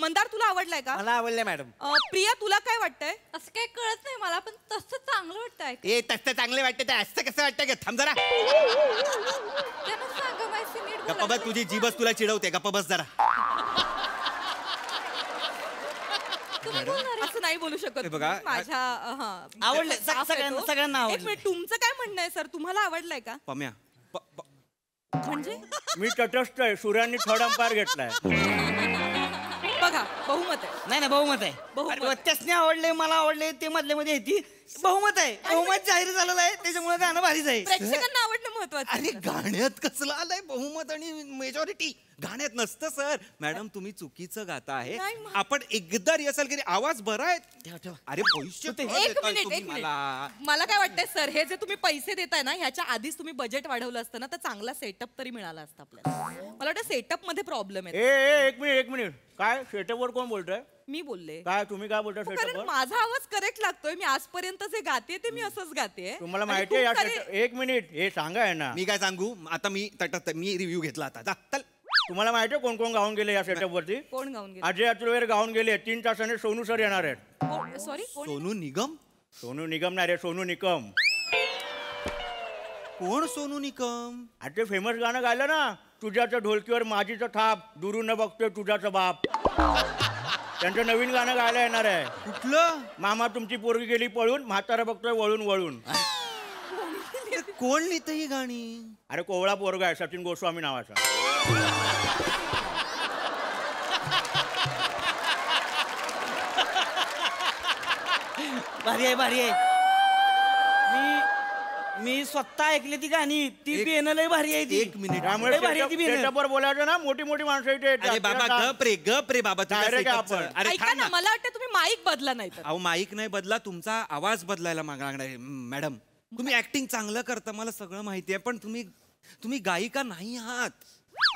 मंदार तुला आवडलंय का? मला आवडलंय मॅडम. प्रिया तुला काय वाटतंय? असं काही कळत नाही मला, पण तसं चांगलं वाटतंय. ए तसं चांगले वाटतं ते असं कसं वाटतं का? थांब जरा. त्यांना सांगा माहिती नीट बोला. गप्पा बस तुझी जीभच तुला चिडवते. गप्पा बस जरा. असं नाही बोलू शकत. हे बघा, माझ्या आवडलंय. सगळ्यांना एक आवडलं. मिनिट तुमचं काय म्हणणं आहे सर? तुम्हाला आवडलंय का? पम्या म्हणजे मी तटस्थ आहे. सूर्यानी थर्ड अंपायर घेतलाय. बघा बहुमत आहे. नाही बहुमत आहे. बहुमत. त्यासने आवडले मला आवडले ते मधल्या मध्ये येते. बहुमत आहे. बहुमत जाहीर झालेलं आहे त्याच्यामुळे गाणं भारीच आहे. प्रेक्षकांना आवडणं महत्वाचं. अरे गाण्यात कसलं आलंय बहुमत आणि मेजॉरिटी? गाण्यात नसतं सर. मॅडम तुम्ही चुकीचं गाता आहे. आपण एकदा रिहर्सल केली. आवाज बरा आहे. अरे पैसे एक मिनिट मला काय वाटतंय सर, हे जे तुम्ही पैसे देताय ना ह्याच्या आधीच तुम्ही बजेट वाढवलं असतं ना तर चांगला सेटअप तरी मिळाला असता आपल्याला. मला वाटतं सेटअप मध्ये प्रॉब्लेम आहे. एक मिनिट काय सेटअपवर कोण बोलतोय? मी बोलले. काय तुम्ही काय बोलताय कारण सेटअपवर? माझा आवाज करेक्ट लागतोय. मी आजपर्यंत जे गाते ते मी असंच गाते. तुम्हाला माहिती आहे या सेटअप? एक मिनिट हे सांगा आहे ना. मी काय सांगू आता? मी रिव्ह्यू घेतला आता. चल. तुम्हाला माहिती आहे कोण कोण गाऊन गेले या सेटअप वरती? कोण गाऊन गेले? अजय अतुलवेर गाऊन गेले. 3 तासाने सोनू सर येणार आहेत. सॉरी सोनू निगम? सोनू निगम नाही रे, सोनू निकम. कोण सोनू निकम? आता ते फेमस गाणं गायलं ना, तुझ्याचं ढोलकीवर माझीचं थाप, दुरून बघतोय तुझ्याचं बाप. त्यांचं नवीन गाणं गायला येणार आहे. कुठलं? मामा तुमची पोरगी गेली पळून, म्हातारा बघतोय वळून वळून. कोण लिहितं ही गाणी? अरे कोवळा पोरगा आहे सचिन गोस्वामी नावाचा. भारी आहे भारी आहे. मी स्वतः ऐकली ती गाणी. ती बियाणं लय भारी आहे ती. एक मिनिट. त्यामुळे भारी आहे ती बियाणं. सेटअपवर बोलायचं ना, मोठी मोठी माणसं इथे येतात. अरे बाबा गप रे बाबा. तुझ्या Direct setup चं. आपण. अरे ऐका थांब ना, ना. मला वाटतं तुम्ही माईक बदला नाही तर. अहो माईक नाही बदला, तुमचा आवाज बदलायला मागणार आहे. मॅडम तुम्ही ऍक्टिंग चांगलं करता मला सगळं माहिती आहे, पण तुम्ही गायिका नाही आहात.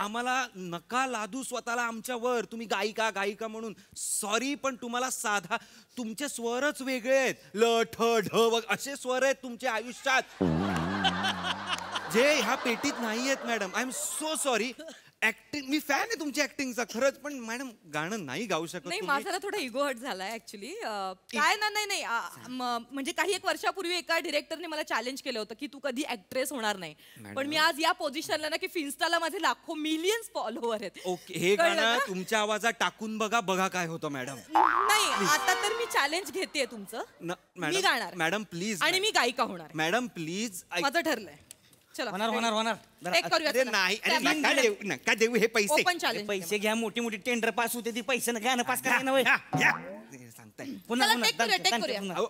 आम्हाला नका लादू स्वतःला आमच्यावर. तुम्ही गायिका म्हणून. सॉरी पण तुम्हाला साधा तुमचे स्वरच वेगळे आहेत. ल ठ ढ असे स्वर आहेत तुमच्या आयुष्यात जे ह्या पेटीत नाही आहेत. Madam I am so sorry. Acting me fan आहे तुमच्या ऍक्टिंगचा खरंच, पण मॅडम गाणं नाही गाऊ शकत नाही तुम्ही. माझा ना थोडा इगो हट झालाय ऍक्च्युली. काय ना नाही म्हणजे काही एक वर्षापूर्वी एका डिरेक्टरने मला चॅलेंज केलं होतं की तू कधी ऍक्ट्रेस होणार नाही. पण मी आज या पोझिशनला ना की फिन्स्टाला माझे लाखो मिलियन्स फॉलोअर आहेत. ओके हे कळलं गाणं ना? तुमच्या आवाजात टाकून बघा काय होतं मॅडम. नाही आता तर मी चॅलेंज घेते तुमचं. मी गाणार मॅडम प्लीज. आणि मी गायिका होणार. Madam please. माझं ठरलंय. चला होणार. एक करूया अरे चला. नाही अरे चला. नका देऊ हे पैसे. Open challenge. पैसे घ्या. मोठी मोठी टेंडर पास होते ती पैसे गाणं पास करायला नव्हे. सांगताय. चला, take करूया. अहो,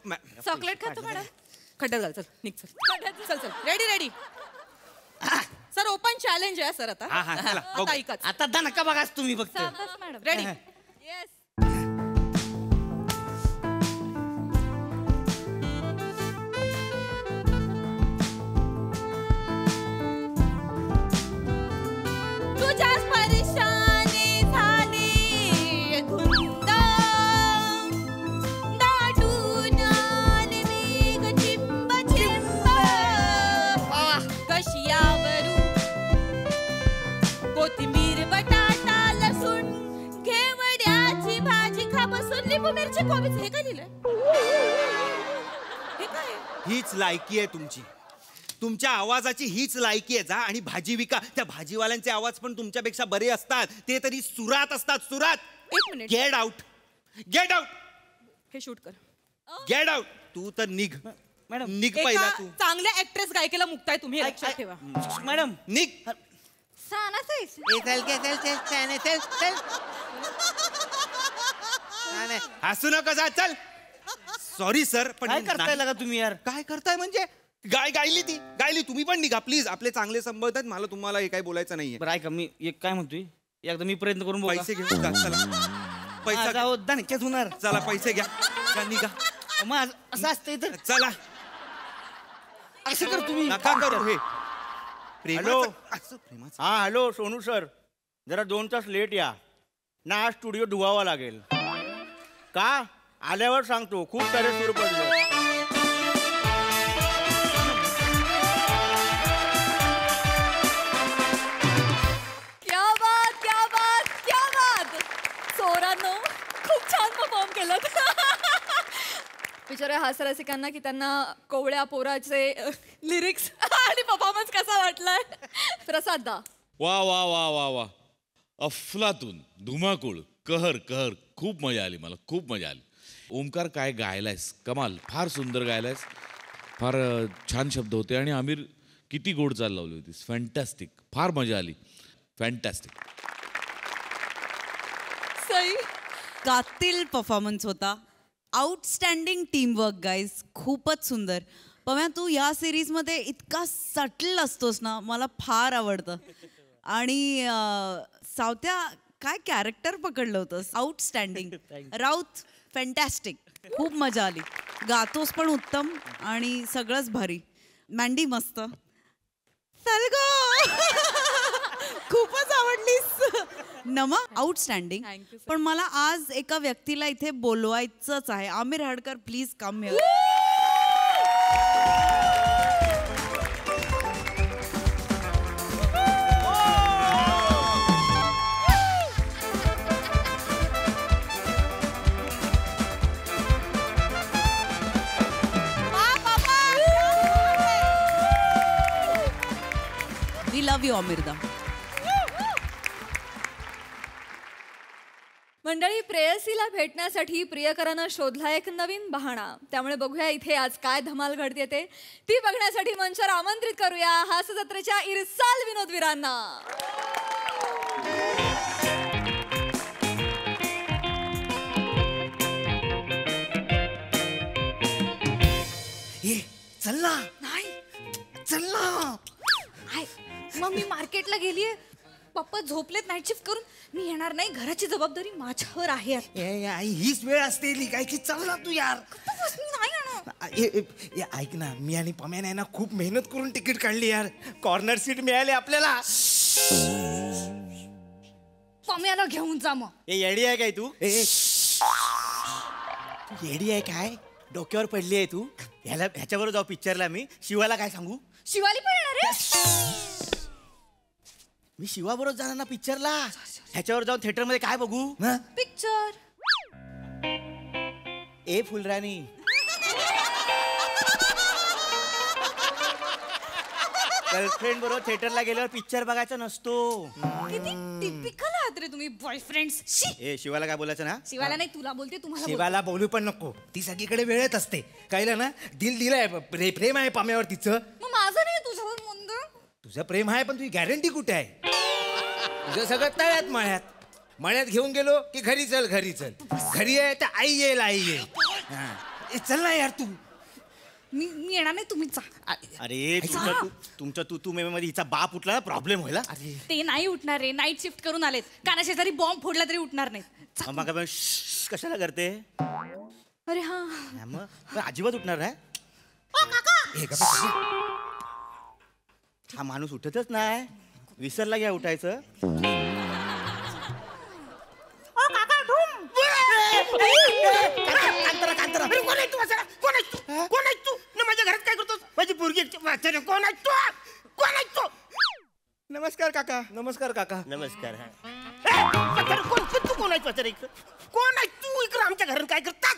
चॉकलेट खातो मॅडम. खड्ड्यात घाल चल निघ चल. चल रेडी सर ओपन चॅलेंज आहे सर आता. हा, चला, बघू. आता ऐकाच. आता दणका बघाच तुम्ही फक्त. Madam ready. येस. तुझ्या स्पर्शाने झाली धुंद, दाटून आले मी ग चिंब कशियावरून कोथिंबीर बटाटा लसूण घेवड्याची भाजी खा बसून लिंबू मिरची कोबीच. हे काय लिहिलंय? हे काय? हीच लायकी आहे तुमची. तुमच्या आवाजाची हीच लायकी आहे. जा आणि भाजी विका. त्या भाजीवाल्यांचे आवाज पण तुमच्यापेक्षा बरे असतात. ते तरी सुरात असतात. सुरात. एक मिनिट. Get out. हे शूट कर. Get out. तू तर निघ मॅडम निघ पहिला एका तू. चांगल्या ऍक्ट्रेस गायिकेला मुक्ताय तुम्ही, हे लक्षात ठेवा. मॅडम निघ. सानाच आहेस. चल. हसू नका जा. चल. सॉरी सर पण काय करताय लागा तुम्ही यार? काय करताय म्हणजे गायली तुम्ही पण निघा प्लीज. आपले चांगले संबंध आहेत. मला तुम्हाला हे काही बोलायचं नाहीये. बरं ऐका मी एक काय म्हणतोय एकदा मी प्रयत्न करून बघा. पैसे घेऊन जा. चला पैसा जाऊ दणक्यात होणार. चला पैसे घ्या. जा, निघा. माझं असं असतंय तर. चला असं कर तुम्ही. नका करू हे हॅलो. प्रेमाचं हा हॅलो सोनू सर, जरा 2 तास लेट या ना, आज स्टुडिओ धुवावा लागेल. का आल्यावर सांगतो, खूप सारे सूर पडले. क्या बात क्या बात क्या बात. चोरांनो खूप छान परफॉर्म केलं. बिचाऱ्या हास्यरसिकांना की त्यांना कोवळ्या पोराचे लिरिक्स आणि परफॉर्मन्स कसा वाटलाय. प्रसाद दा. वा वा वा वा वा, अफलातून, धुमाकूळ, कहर कहर. खूप मजा आली, मला खूप मजा आली. ओमकार काय गायलायस, कमाल, फार सुंदर गायलायस, फार छान शब्द होते. आणि आमिर किती गोड चाल लावली होतीस, फॅन्टॅस्टिक, फार मजा आली, फॅन्टॅस्टिक. सई. कातिल परफॉर्मन्स होता. आउटस्टँडिंग टीमवर्क गाईज, खूपच सुंदर. पम्या, तू या सिरीजमध्ये इतका सटल असतोस ना, मला फार आवडतं. आणि सावत्या, काय कॅरेक्टर पकडलं होतंस, आउटस्टँडिंग. राऊत, फॅन्टॅस्टिक, खूप मजा आली. गातोस पण उत्तम आणि सगळंच भारी. मँडी मस्त. सलगो खूपच आवडलीस. नमा, आउटस्टँडिंग. पण मला आज एका व्यक्तीला इथे बोलवायचंच आहे. Aamir Hadkar, please come here. We love you आमिरदा. मंडळी, प्रेयसीला भेटण्यासाठी प्रियकरानं शोधला एक नवीन बहाणा. त्यामुळे बघूया इथे आज काय धमाल घडते ते. ती बघण्यासाठी मंचावर आमंत्रित करूया हास्य जत्रेच्या इरसाल विनोदवीरांना. चल ना. नाही चल ना. मग मी मार्केटला गेलीये, पप्पा झोपलेत नाईट शिफ्ट करून, मी येणार नाही, घराची जबाबदारी माझ्यावर आहे. हीच वेळ असते लिकायची. चल ना तू यार. मी नाही येणार. ऐक ना, मी आणि पम्याने ना खूप मेहनत करून तिकीट काढली यार. कॉर्नर सीट मिळाली आपल्याला. पम्याला घेऊन जा मग. येडी आहे काय तू? येडी आहे काय? डोक्यावर पडली आहे तू? ह्याच्याबरोबर जाऊ पिक्चरला. मी शिवाला काय सांगू? शिवाली पण येणार आहे. मी शिवाबरोबर जाणार ना पिक्चरला. ह्याच्यावर जाऊन थिएटर मध्ये काय बघू? पिक्चर. ए फुलराणी. गर्लफ्रेंड बरोबर थिएटरला गेल्यावर पिक्चर बघायचा नसतो. किती टिपिकल आहात रे तुम्ही बॉयफ्रेंड्स. ए शिवाला काय बोलायचं ना? शिवाला नाही, तुला बोलते, तुम्हाला बोलते. शिवाला बोलू पण नको. ती सगळीकडे वेळेत असते. कळलं ना? दिल दिलंय, प्रेम आहे पम्यावर तिचं. मग माझं नाही तुझ्यावर मंद. तुझं प्रेम आहे, पण तुझी गॅरंटी कुठे आहे? तुझं सगळं तळ्यात मळ्यात. मळ्यात घेऊन गेलो की घरी चल, घरी चल. घरी आहे तर आई येईल, आई येईल. चल ना यार तू. मी येणार नाही, तुम्हीच जा. अरे तुमच्या तू मध्ये हिचा बाप उठला ना, प्रॉब्लेम होईल. ते नाही उठणार रे, नाईट शिफ्ट करून आलेत. कानाशेजारी बॉम्ब फोडला तरी उठणार नाही. मग कशाला करते? अरे हा, मग अजिबात उठणार आहे. हा माणूस उठतच नाही. विसरला घ्या उठायचं. माझ्या घरात काय करतोस? माझी पोरगी कोण आहे तू? कोण आहे तू? नमस्कार काका. नमस्कार काका. नमस्कार. तू कोण आहे? कोण आहे तू? इकडे आमच्या घरात काय करतात?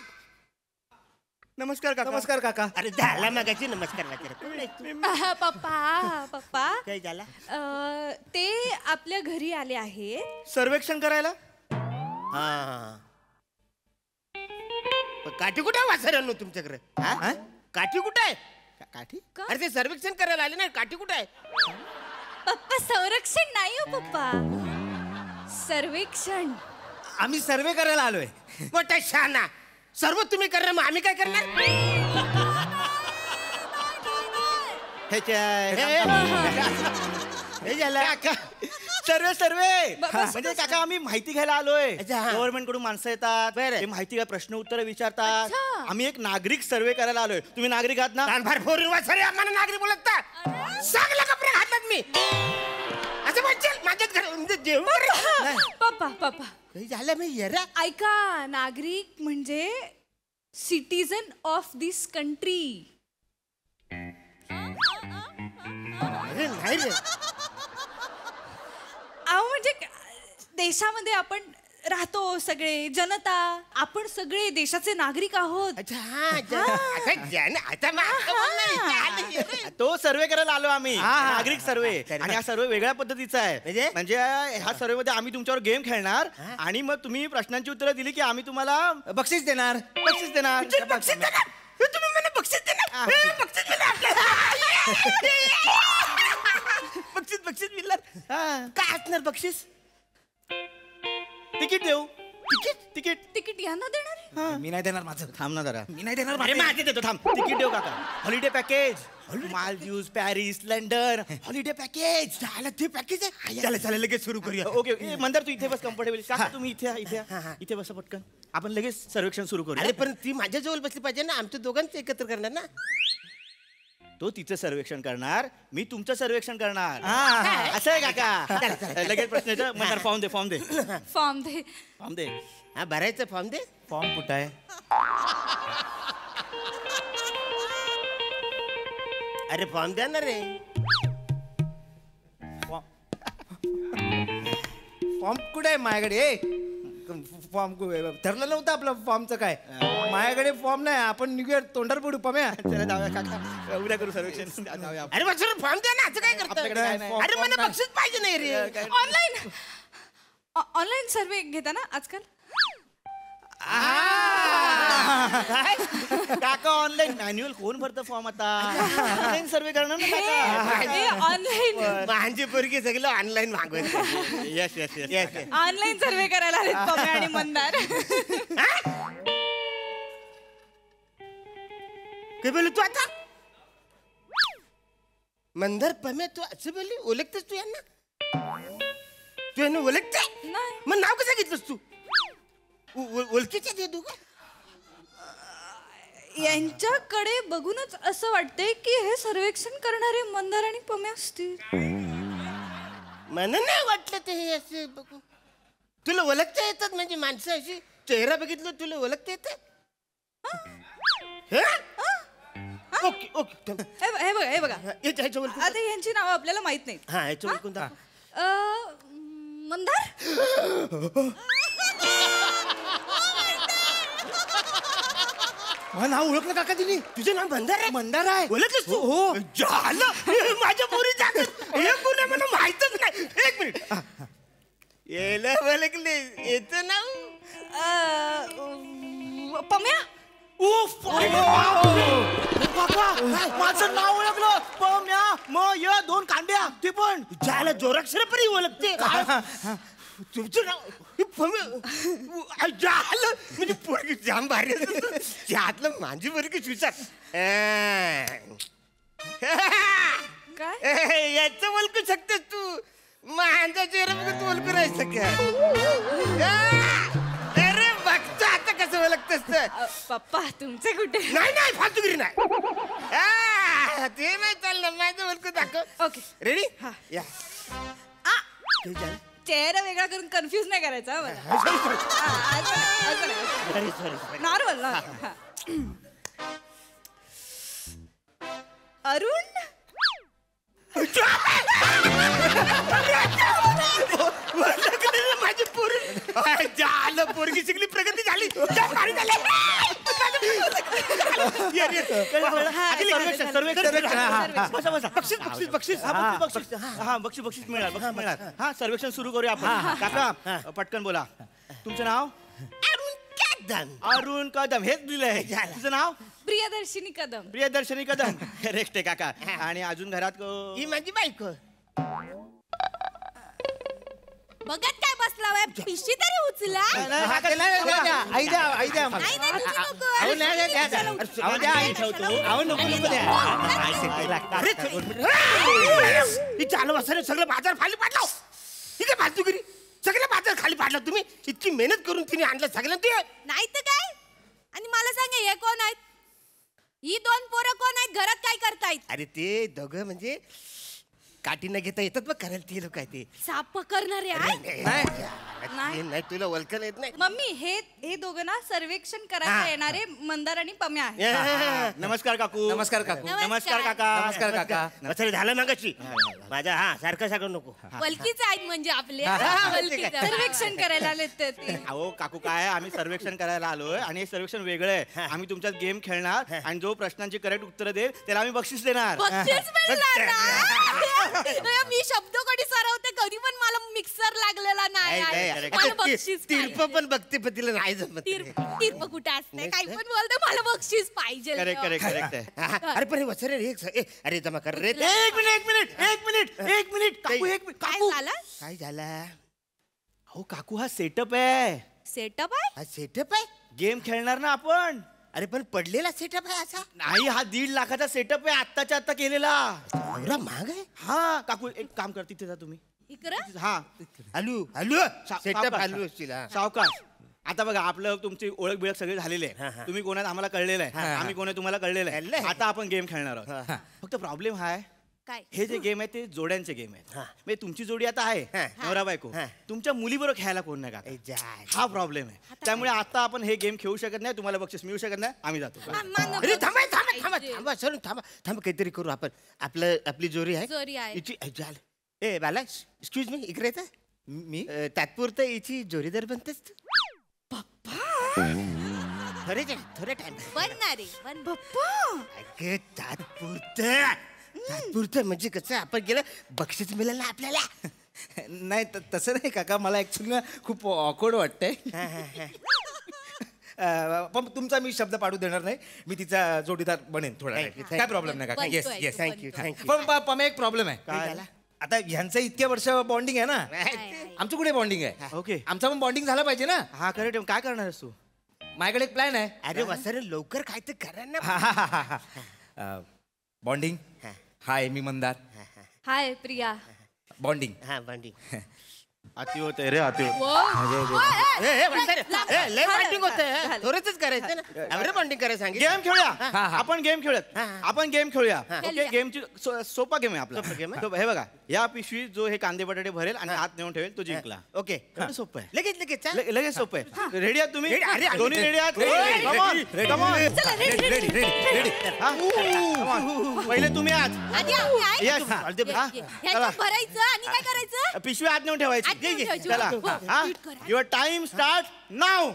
नमस्कार काका. नमस्कार काका. अरे झाला मागायची नमस्कार वाचायला. पप्पा काय झाला? ते आपल्या घरी आले आहेत सर्वेक्षण करायला. हा काठी कुठे वासरांनो तुमच्याकडे? काठी कुठे आहे? काठी? अरे ते सर्वेक्षण करायला आले नाही, काठी कुठे आहे? पप्पा संरक्षण नाही हो पप्पा, सर्वेक्षण. आम्ही सर्वे करायला आलोय. मोठा शहाणा. सर्व तुम्ही करणार, मग आम्ही काय करणार? हे झालं. सर्वे बस, म्हणजे काका आम्ही माहिती घ्यायला आलोय. अच्छा, हा. गव्हर्नमेंट कडून माणसं येतात, ते माहिती काय प्रश्न उत्तर विचारतात. अच्छा. आम्ही एक नागरिक सर्वे करायला आलोय. तुम्ही नागरिक आहात ना? कानभार फोडून वाचरे आम्हाला नागरिक बोलत सांगला कपडे घातलात मी असं म्हणशील माझ्याच घर म्हणजे जेवण पप्पा काही झालं मी येरा ऐका, नागरिक म्हणजे सिटीजन ऑफ दिस कंट्री. अरे नाही रे अहो म्हणजे देशामध्ये आपण राहतो, सगळे जनता, आपण सगळे देशाचे नागरिक आहोत. अच्छा हा आता ज्याने आता मागं बोललं, तो सर्वे करायला आलो आम्ही, नागरिक सर्वे. आणि हा सर्वे वेगळ्या पद्धतीचा आहे. म्हणजे ह्या सर्वे मध्ये आम्ही तुमच्यावर गेम खेळणार आणि मग तुम्ही प्रश्नांची उत्तरं दिली की आम्ही तुम्हाला बक्षीस देणार. बक्षीस देणार. बक्षीस देणार हे तुम्ही मला बक्षीस देणार बक्षीस बक्षीस बक्षीस मिळणार काय असणार बक्षीस तिकीट देऊ. तिकीट तिकीट यांना देणार आहे? मी नाही देणार माझं. थांब ना जरा. मी नाही देणार अरे माझं. माझे देतो थांब. तिकीट देऊ काका. Holiday package, Maldives, Paris, London, holiday package. झालं ते पॅकेज आहे चला चला लगेच सुरू करूया. ओके मंदार तू इथे बस, कम्फर्टेबल. काका तुम्ही इथे बसा पटकन. आपण लगेच सर्वेक्षण सुरू करू. अरे पण ती माझ्या जवळ बसली पाहिजे ना, आमच्या दोघांचं एकत्र करणार ना. तो तिचं सर्वेक्षण करणार, मी तुमचं सर्वेक्षण करणार. असं आहे काका. लगेच प्रश्न मंदार फॉर्म दे. फॉर्म दे. फॉर्म दे. हा भरायचं फॉर्म दे. फॉर्म कुठं आहे? अरे फॉर्म द्या ना रे. फॉर्म कुठे आहे माझ्याकडे? फॉर्म ठरलं नव्हतं आपलं फॉर्मचं काय. माझ्याकडे फॉर्म नाही. आपण निघूया तोंडार पडू पम्या. चला जाऊया काका, उद्या करू सर्वेक्षण. अरे मग फॉर्म द्या ना, असं काय आपल्याकडे काय करता? नाही. अरे मला बक्षीस पाहिजे नाही रे. ऑनलाईन सर्वे घेता ना आजकाल? काका ऑनलाईन मॅन्युअल कोण भरतं फॉर्म आता? ऑनलाईन सर्वे करणार ना काका. ऑनलाईन माझी पोरगी सगळं ऑनलाईन मागवत. Yes yes yes. ऑनलाईन सर्वे करायला आलेत पम्या आणि मंदार. काय बोलू तू आता? मंदार पम्या तू असं बोलली? ओळखतेस तू यांना? तू यांना ओळखते? नाही. मग नाव कसं घेतलंस तू? ओळखीचे ते दोघं? यांच्याकडे बघूनच असं वाटतंय की हे सर्वेक्षण करणारे मंदार आणि पम्या असतील. मला नाही वाटलं ते हे असे बघू. तुला ओळखता येतात म्हणजे माणसं अशी चेहरा बघितलं तुला ओळखता येतात? ओके ओके हे बघा ह्याच्या ओळखून आता यांची नावं आपल्याला माहित नाहीत. हा ह्याच्या ओळखून दाखव. मंदार मला नाव ओळखलं काका तिने. तुझं नाव मंदार आहे? मंदार आहे. ओळखलंस तू? हो. झालं हे माझ्या पोरी जातात. हे पुन्हा मला माहितच नाही. एक मिनिट येला ओळखले येतं नाव पम्या. माझं नाव ओळखलं. पम्या म दोन कांड्या ते पण झालं जोराक्षर परी ओळखते. तुमचं नाव झालं म्हणजे पोरगी जाम भारी त्यातलं माझी पोरगी विचार काय याचं ओळखू शकतेस तू. माझा चेहरा बघून ओळखू नाही शकत. अरे बघतो आता कसं ओळखतेस. पप्पा तुमचे कुठे? नाही नाही फालतूगिरी नाही. ते नाही चाललं. माझं ओळखू दाखव. ओके रेडी या. चेहरा वेगळा करून कन्फ्युज नाही करायचा नॉर्मल. अरुण माझी पोरगी झालं. पोरगी शिकली प्रगती झाली. बक्षीस मिळणार. हा सर्वेक्षण सुरू करूया आपण. काका पटकन बोला. तुमचं नाव? अरुण कदम. हेच दिलंय. तुझं नाव? प्रियदर्शिनी कदम. प्रियदर्शनी कदम. करेक्ट आहे काका. आणि अजून घरात ही माझी बायको. बघत काय बसला पिशी तरी उचला. आई द्या आई द्या. ही चालू असताना सगळं बाजार फाली पाडला. फालतूगिरी सगळ्या बाजार खाली पाडला तुम्ही. इतकी मेहनत करून तिने आणलं सगळं ते. नाही तर काय. आणि मला सांगा हे कोण आहेत? ही दोन पोरं कोण आहेत? घरात काय करतायत? अरे ते दोघं म्हणजे काठी न घेता येतात बघ करायला ते लोक आहे ते. साप करणारे आहे. नाही तुला ओळखायला येत नाही. मम्मी हे दोघं ना सर्वेक्षण करायला येणारे मंदार आणि पम्या आहे. नमस्कार काकू. नमस्कार काकू. नमस्कार काका. नमस्कार काका. वसरे झालं ना कशी माझ्या सारखं सारखं नको. वलकीच आहेत म्हणजे आपले. सर्वेक्षण करायला आलेत ते. अहो काकू काय आम्ही सर्वेक्षण करायला आलोय आणि हे सर्वेक्षण वेगळं आहे. आम्ही तुमच्यात गेम खेळणार आणि जो प्रश्नांची करेक्ट उत्तर देईल त्याला आम्ही बक्षीस देणार. बक्षीस मिळणार ना? मी शब्दकोडी सरावते कधी पण मला मिक्सर लागलेला नाही. मला बक्षीस तीर्प पण बघते पण तिला नाही जमत. तीर्प कुठे असते? काही पण बोलते मला बक्षीस पाहिजे. करेक्ट करेक्ट करेक्ट आहे. अरे पण वसरे अरे जमा कर रे. एक मिनिट काकू एक मिनिट. काय झालं? काय झाला? हो काकू हा सेटअप आहे. सेटअप आहे? हा सेटअप आहे. गेम खेळणार ना आपण. अरे पण पडलेला सेटअप आहे असा. नाही हा 1.5 लाखाचा सेटअप आहे आत्ताच्या आत्ता केलेला. एवढा महाग आहे. हा काकू एक काम कर तिथे जा तुम्ही. इकडं हा हॅलो सेटअप हॅलो सावकाश. आता बघा आपलं तुमची ओळख बिळख सगळे झालेले आहे. तुम्ही कोणात आम्हाला कळलेलं आहे. आम्ही कोणा तुम्हाला कळलेलं आहे. आता आपण गेम खेळणार आहोत. फक्त प्रॉब्लेम हा आहे काय? हे जे गेम आहे ते जोड्यांचे गेम आहेत. म्हणजे तुमची जोडी आता आहे नवरा बायको. तुमच्या मुलीबरोबर खेळायला कोण नाही का? हा प्रॉब्लेम आहे. त्यामुळे आता आपण हे गेम खेळू शकत नाही. तुम्हाला बक्षीस मिळू शकत नाही. आम्ही जातो. अरे थांबा थांबा थांबा थांबा सर थांबा थांबा काहीतरी करू आपण. आपली जोरी आहे हिची. ए बाला एक्सक्यूज मी इकडे येतं. मी तात्पुरतं हिची जोरीदार बनतेस तू? थोडे टाइम बनणारे तात्पुरतं म्हणजे कसं आपण गेलं बक्षीस मिळेल ना आपल्याला. नाही तसं नाही काका मला ऍक्च्युली खूप ऑकवर्ड वाटतंय. पण तुमचा मी शब्द पाडू देणार नाही. मी तिचा जोडीदार बनेन थोडा. काय प्रॉब्लेम नाही काका. Yes yes thank you. पण पमे एक प्रॉब्लेम आहे. आता ह्यांचं इतक्या वर्ष बॉन्डिंग आहे ना. आमचं कुठे बॉन्डिंग आहे? ओके आमचा पण बॉन्डिंग झाला पाहिजे ना. हा करेक्ट. काय करणार आहेस तू? माझ्याकडे एक प्लॅन आहे. अरे वसर लवकर काय तर करा ना. बॉन्डिंग. हाय मी मंदार. हाय प्रिया. बॉन्डिंग. हा बॉन्डिंग. अति होते रे अति. लय बॉन्डिंग होतं. थोडंच करायचं ना. एवढं बॉन्डिंग करायचं सांगितलं. गेम खेळूया. आपण गेम खेळूयात. आपण गेम खेळूया. ओके गेमची सोपा गेम आहे आपला. हे बघा या पिशवी जो हे कांदे बटाटे भरेल आणि हात नेऊन ठेवेल तो जिंकला. ओके सोपं आहे. लगेच लगेच सोपं आहे. रेडी आहात तुम्ही? अरे, दोन्ही रेडी आहात? Come on. पहिले तुम्ही आहात. Yes. चला. भरायचं आणि काय करायचं? पिशवी हात नेऊन ठेवायची. हात नेऊन ठेवायची. चला हा युअर टाइम स्टार्ट नाव.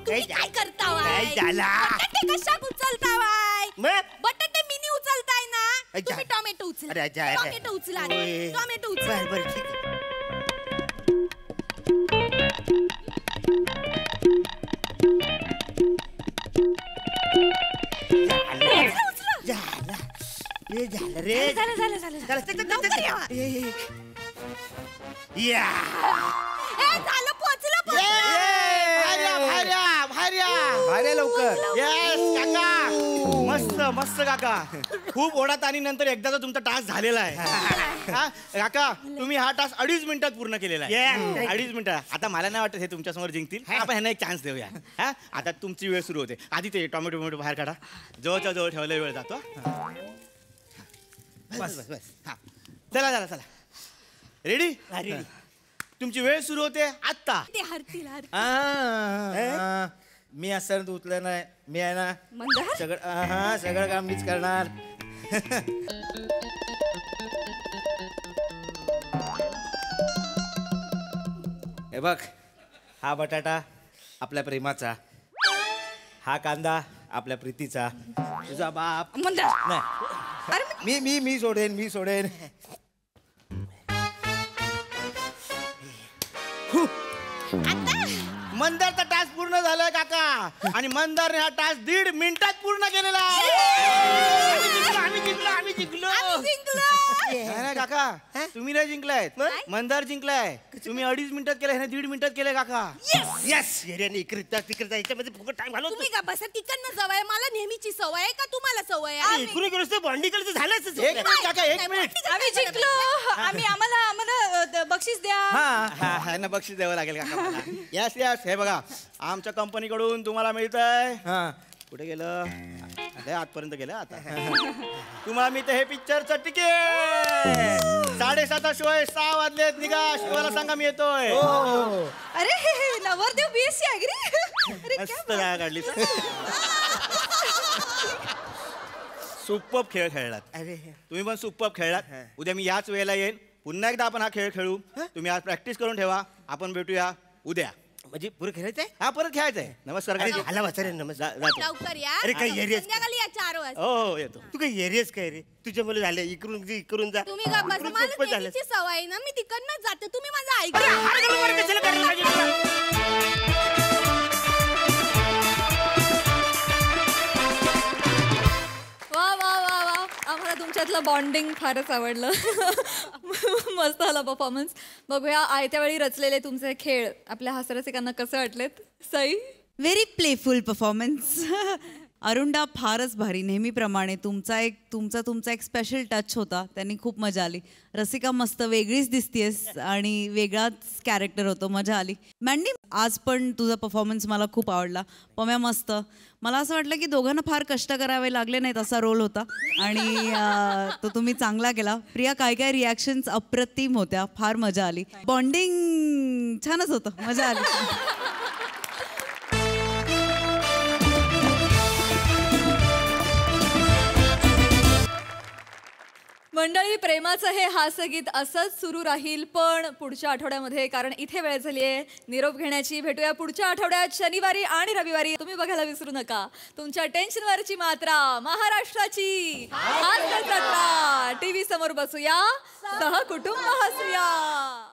तुम्ही काय करतावाय? काय झाला? बटाटे कशात उचलतावाय? मग? बटाटे मिनी उचलताय ना. अच्छा. तुम्ही टोमॅटो उचला. अरे, अच्छा, अरे. टोमॅटो उचला. ओय. टोमॅटो उचला. बरं ठीक आहे. झालं रे. लवकर या. या झालं पोचलं. भार्या लवकर. येस काका. मस्त मस्त काका. खूप ओढात आणि नंतर एकदाचा तुमचा टास्क झालेला आहे. हा काका तुम्ही हा टास्क 2.5 मिनिटात पूर्ण केलेला आहे. 2.5 मिनिटात. आता मला नाही वाटत हे तुमच्या समोर जिंकतील. आपण ह्यांना एक चान्स देऊया. हा आता तुमची वेळ सुरू होते. आधी ते टोमॅटो बाहेर काढा. जवळच्या जवळ ठेवला वेळ जातो. बस बस बस. हा चला रेडी. तुमची वेळ सुरू होते आत्ता. ते हरतील. मी असं उचलं नाही. मी आहे ना मंदार? सगळं काम मीच करणार. हे बघ हा बटाटा आपल्या प्रेमाचा. हा कांदा आपल्या प्रीतीचा. तुझा बाप नाही. मी सोडेन. मंदारचा टास्क पूर्ण झालाय काका. आणि मंदारने हा टास्क 1.5 मिनिटात पूर्ण केलेला आहे. आम्ही जिंकलो. नाही काका तुम्ही नाही जिंकलायत मंदार जिंकलाय तुम्ही 2.5 मिनिटात केलं ह्याने 1.5 मिनिटात केलंय काका येस येड्याने इकडे तिकडे याच्यामध्ये फुकट टाइम घालवतो तुम्ही का बसा तिकडनं सवय मला नेहमीची सवय आहे का तुम्हाला सवय आहे इकडून गेलो बॉन्डिकडचं झालंच एक मिनिट काका 1 मिनिट आम्ही जिंकलो आम्हाला बक्षीस द्या हा ह्यांना बक्षीस द्यावं लागेल काका मला. यस यस हे बघा आमच्या कंपनीकडून तुम्हाला मिळतंय कुठे गेलं अरे आतपर्यंत गेलं आता तुम्हाला मी हे पिक्चरचं तिकीट 7:30 शो आहे 6 वाजलेत निघा शिवाला सांगा मी येतोय अरे नवरदेव बीएससी ऍग्री मस्त जागा काढली सुपर खेळ खेळलात अरे तुम्ही पण सुपर खेळलात उद्या मी याच वेळेला येईन पुन्हा एकदा आपण हा खेळ खेळू तुम्ही आज प्रॅक्टिस करून ठेवा आपण भेटूया उद्या म्हणजे पुढे खेळायचंय हा परत खेळायचंय नमस्कार अरे काका. आला वाचा रे नमस्कार जातो लवकर या अरे, काय एरियास? संध्याकाळी या 4 वाजता हो येतो तू काही एरियस काय रे तुझ्या मुलं झाले इकडून जा तुम्ही का बसा इकडून मला सोपं झालं. नेहमीची सवय आहे ना मी तिकडनं जाते तुम्ही माझं अरे, ऐका हार घालून बरं कशाला करायला पाहिजे तुला? वा वा वा वा आम्हाला तुमच्यातलं बॉन्डिंग फारच आवडलं मस्त आला परफॉर्मन्स. बघूया आयत्या वेळी रचलेले तुमचे खेळ आपल्या हास्यरसिकांना कसे वाटलेत. Sai very playful performance. अरुंडा फारच भारी नेहमीप्रमाणे तुमचा एक स्पेशल टच होता त्यांनी खूप मजा आली. रसिका मस्त वेगळीच दिसतेस आणि वेगळाच कॅरेक्टर होतो मजा आली. मॅन्डी आज पण तुझा परफॉर्मन्स मला खूप आवडला. पम्या मस्त. मला असं वाटलं की दोघांना फार कष्ट करावे लागले नाहीत असा रोल होता आणि तो तुम्ही चांगला केला. प्रिया काय रिॲक्शन्स अप्रतिम होत्या फार मजा आली. बॉन्डिंग छानच होतं मजा आली. मंडळी प्रेमाचं हे हास्यगीत असंच सुरू राहील पण पुढच्या आठवड्यामध्ये कारण इथे वेळ झाली आहे निरोप घेण्याची. भेटूया पुढच्या आठवड्यात शनिवारी आणि रविवारी. तुम्ही बघायला विसरू नका तुमच्या टेन्शनवरची मात्रा महाराष्ट्राची हास्य जत्रा. टीव्ही समोर बसूया सहकुटुंब हसूया.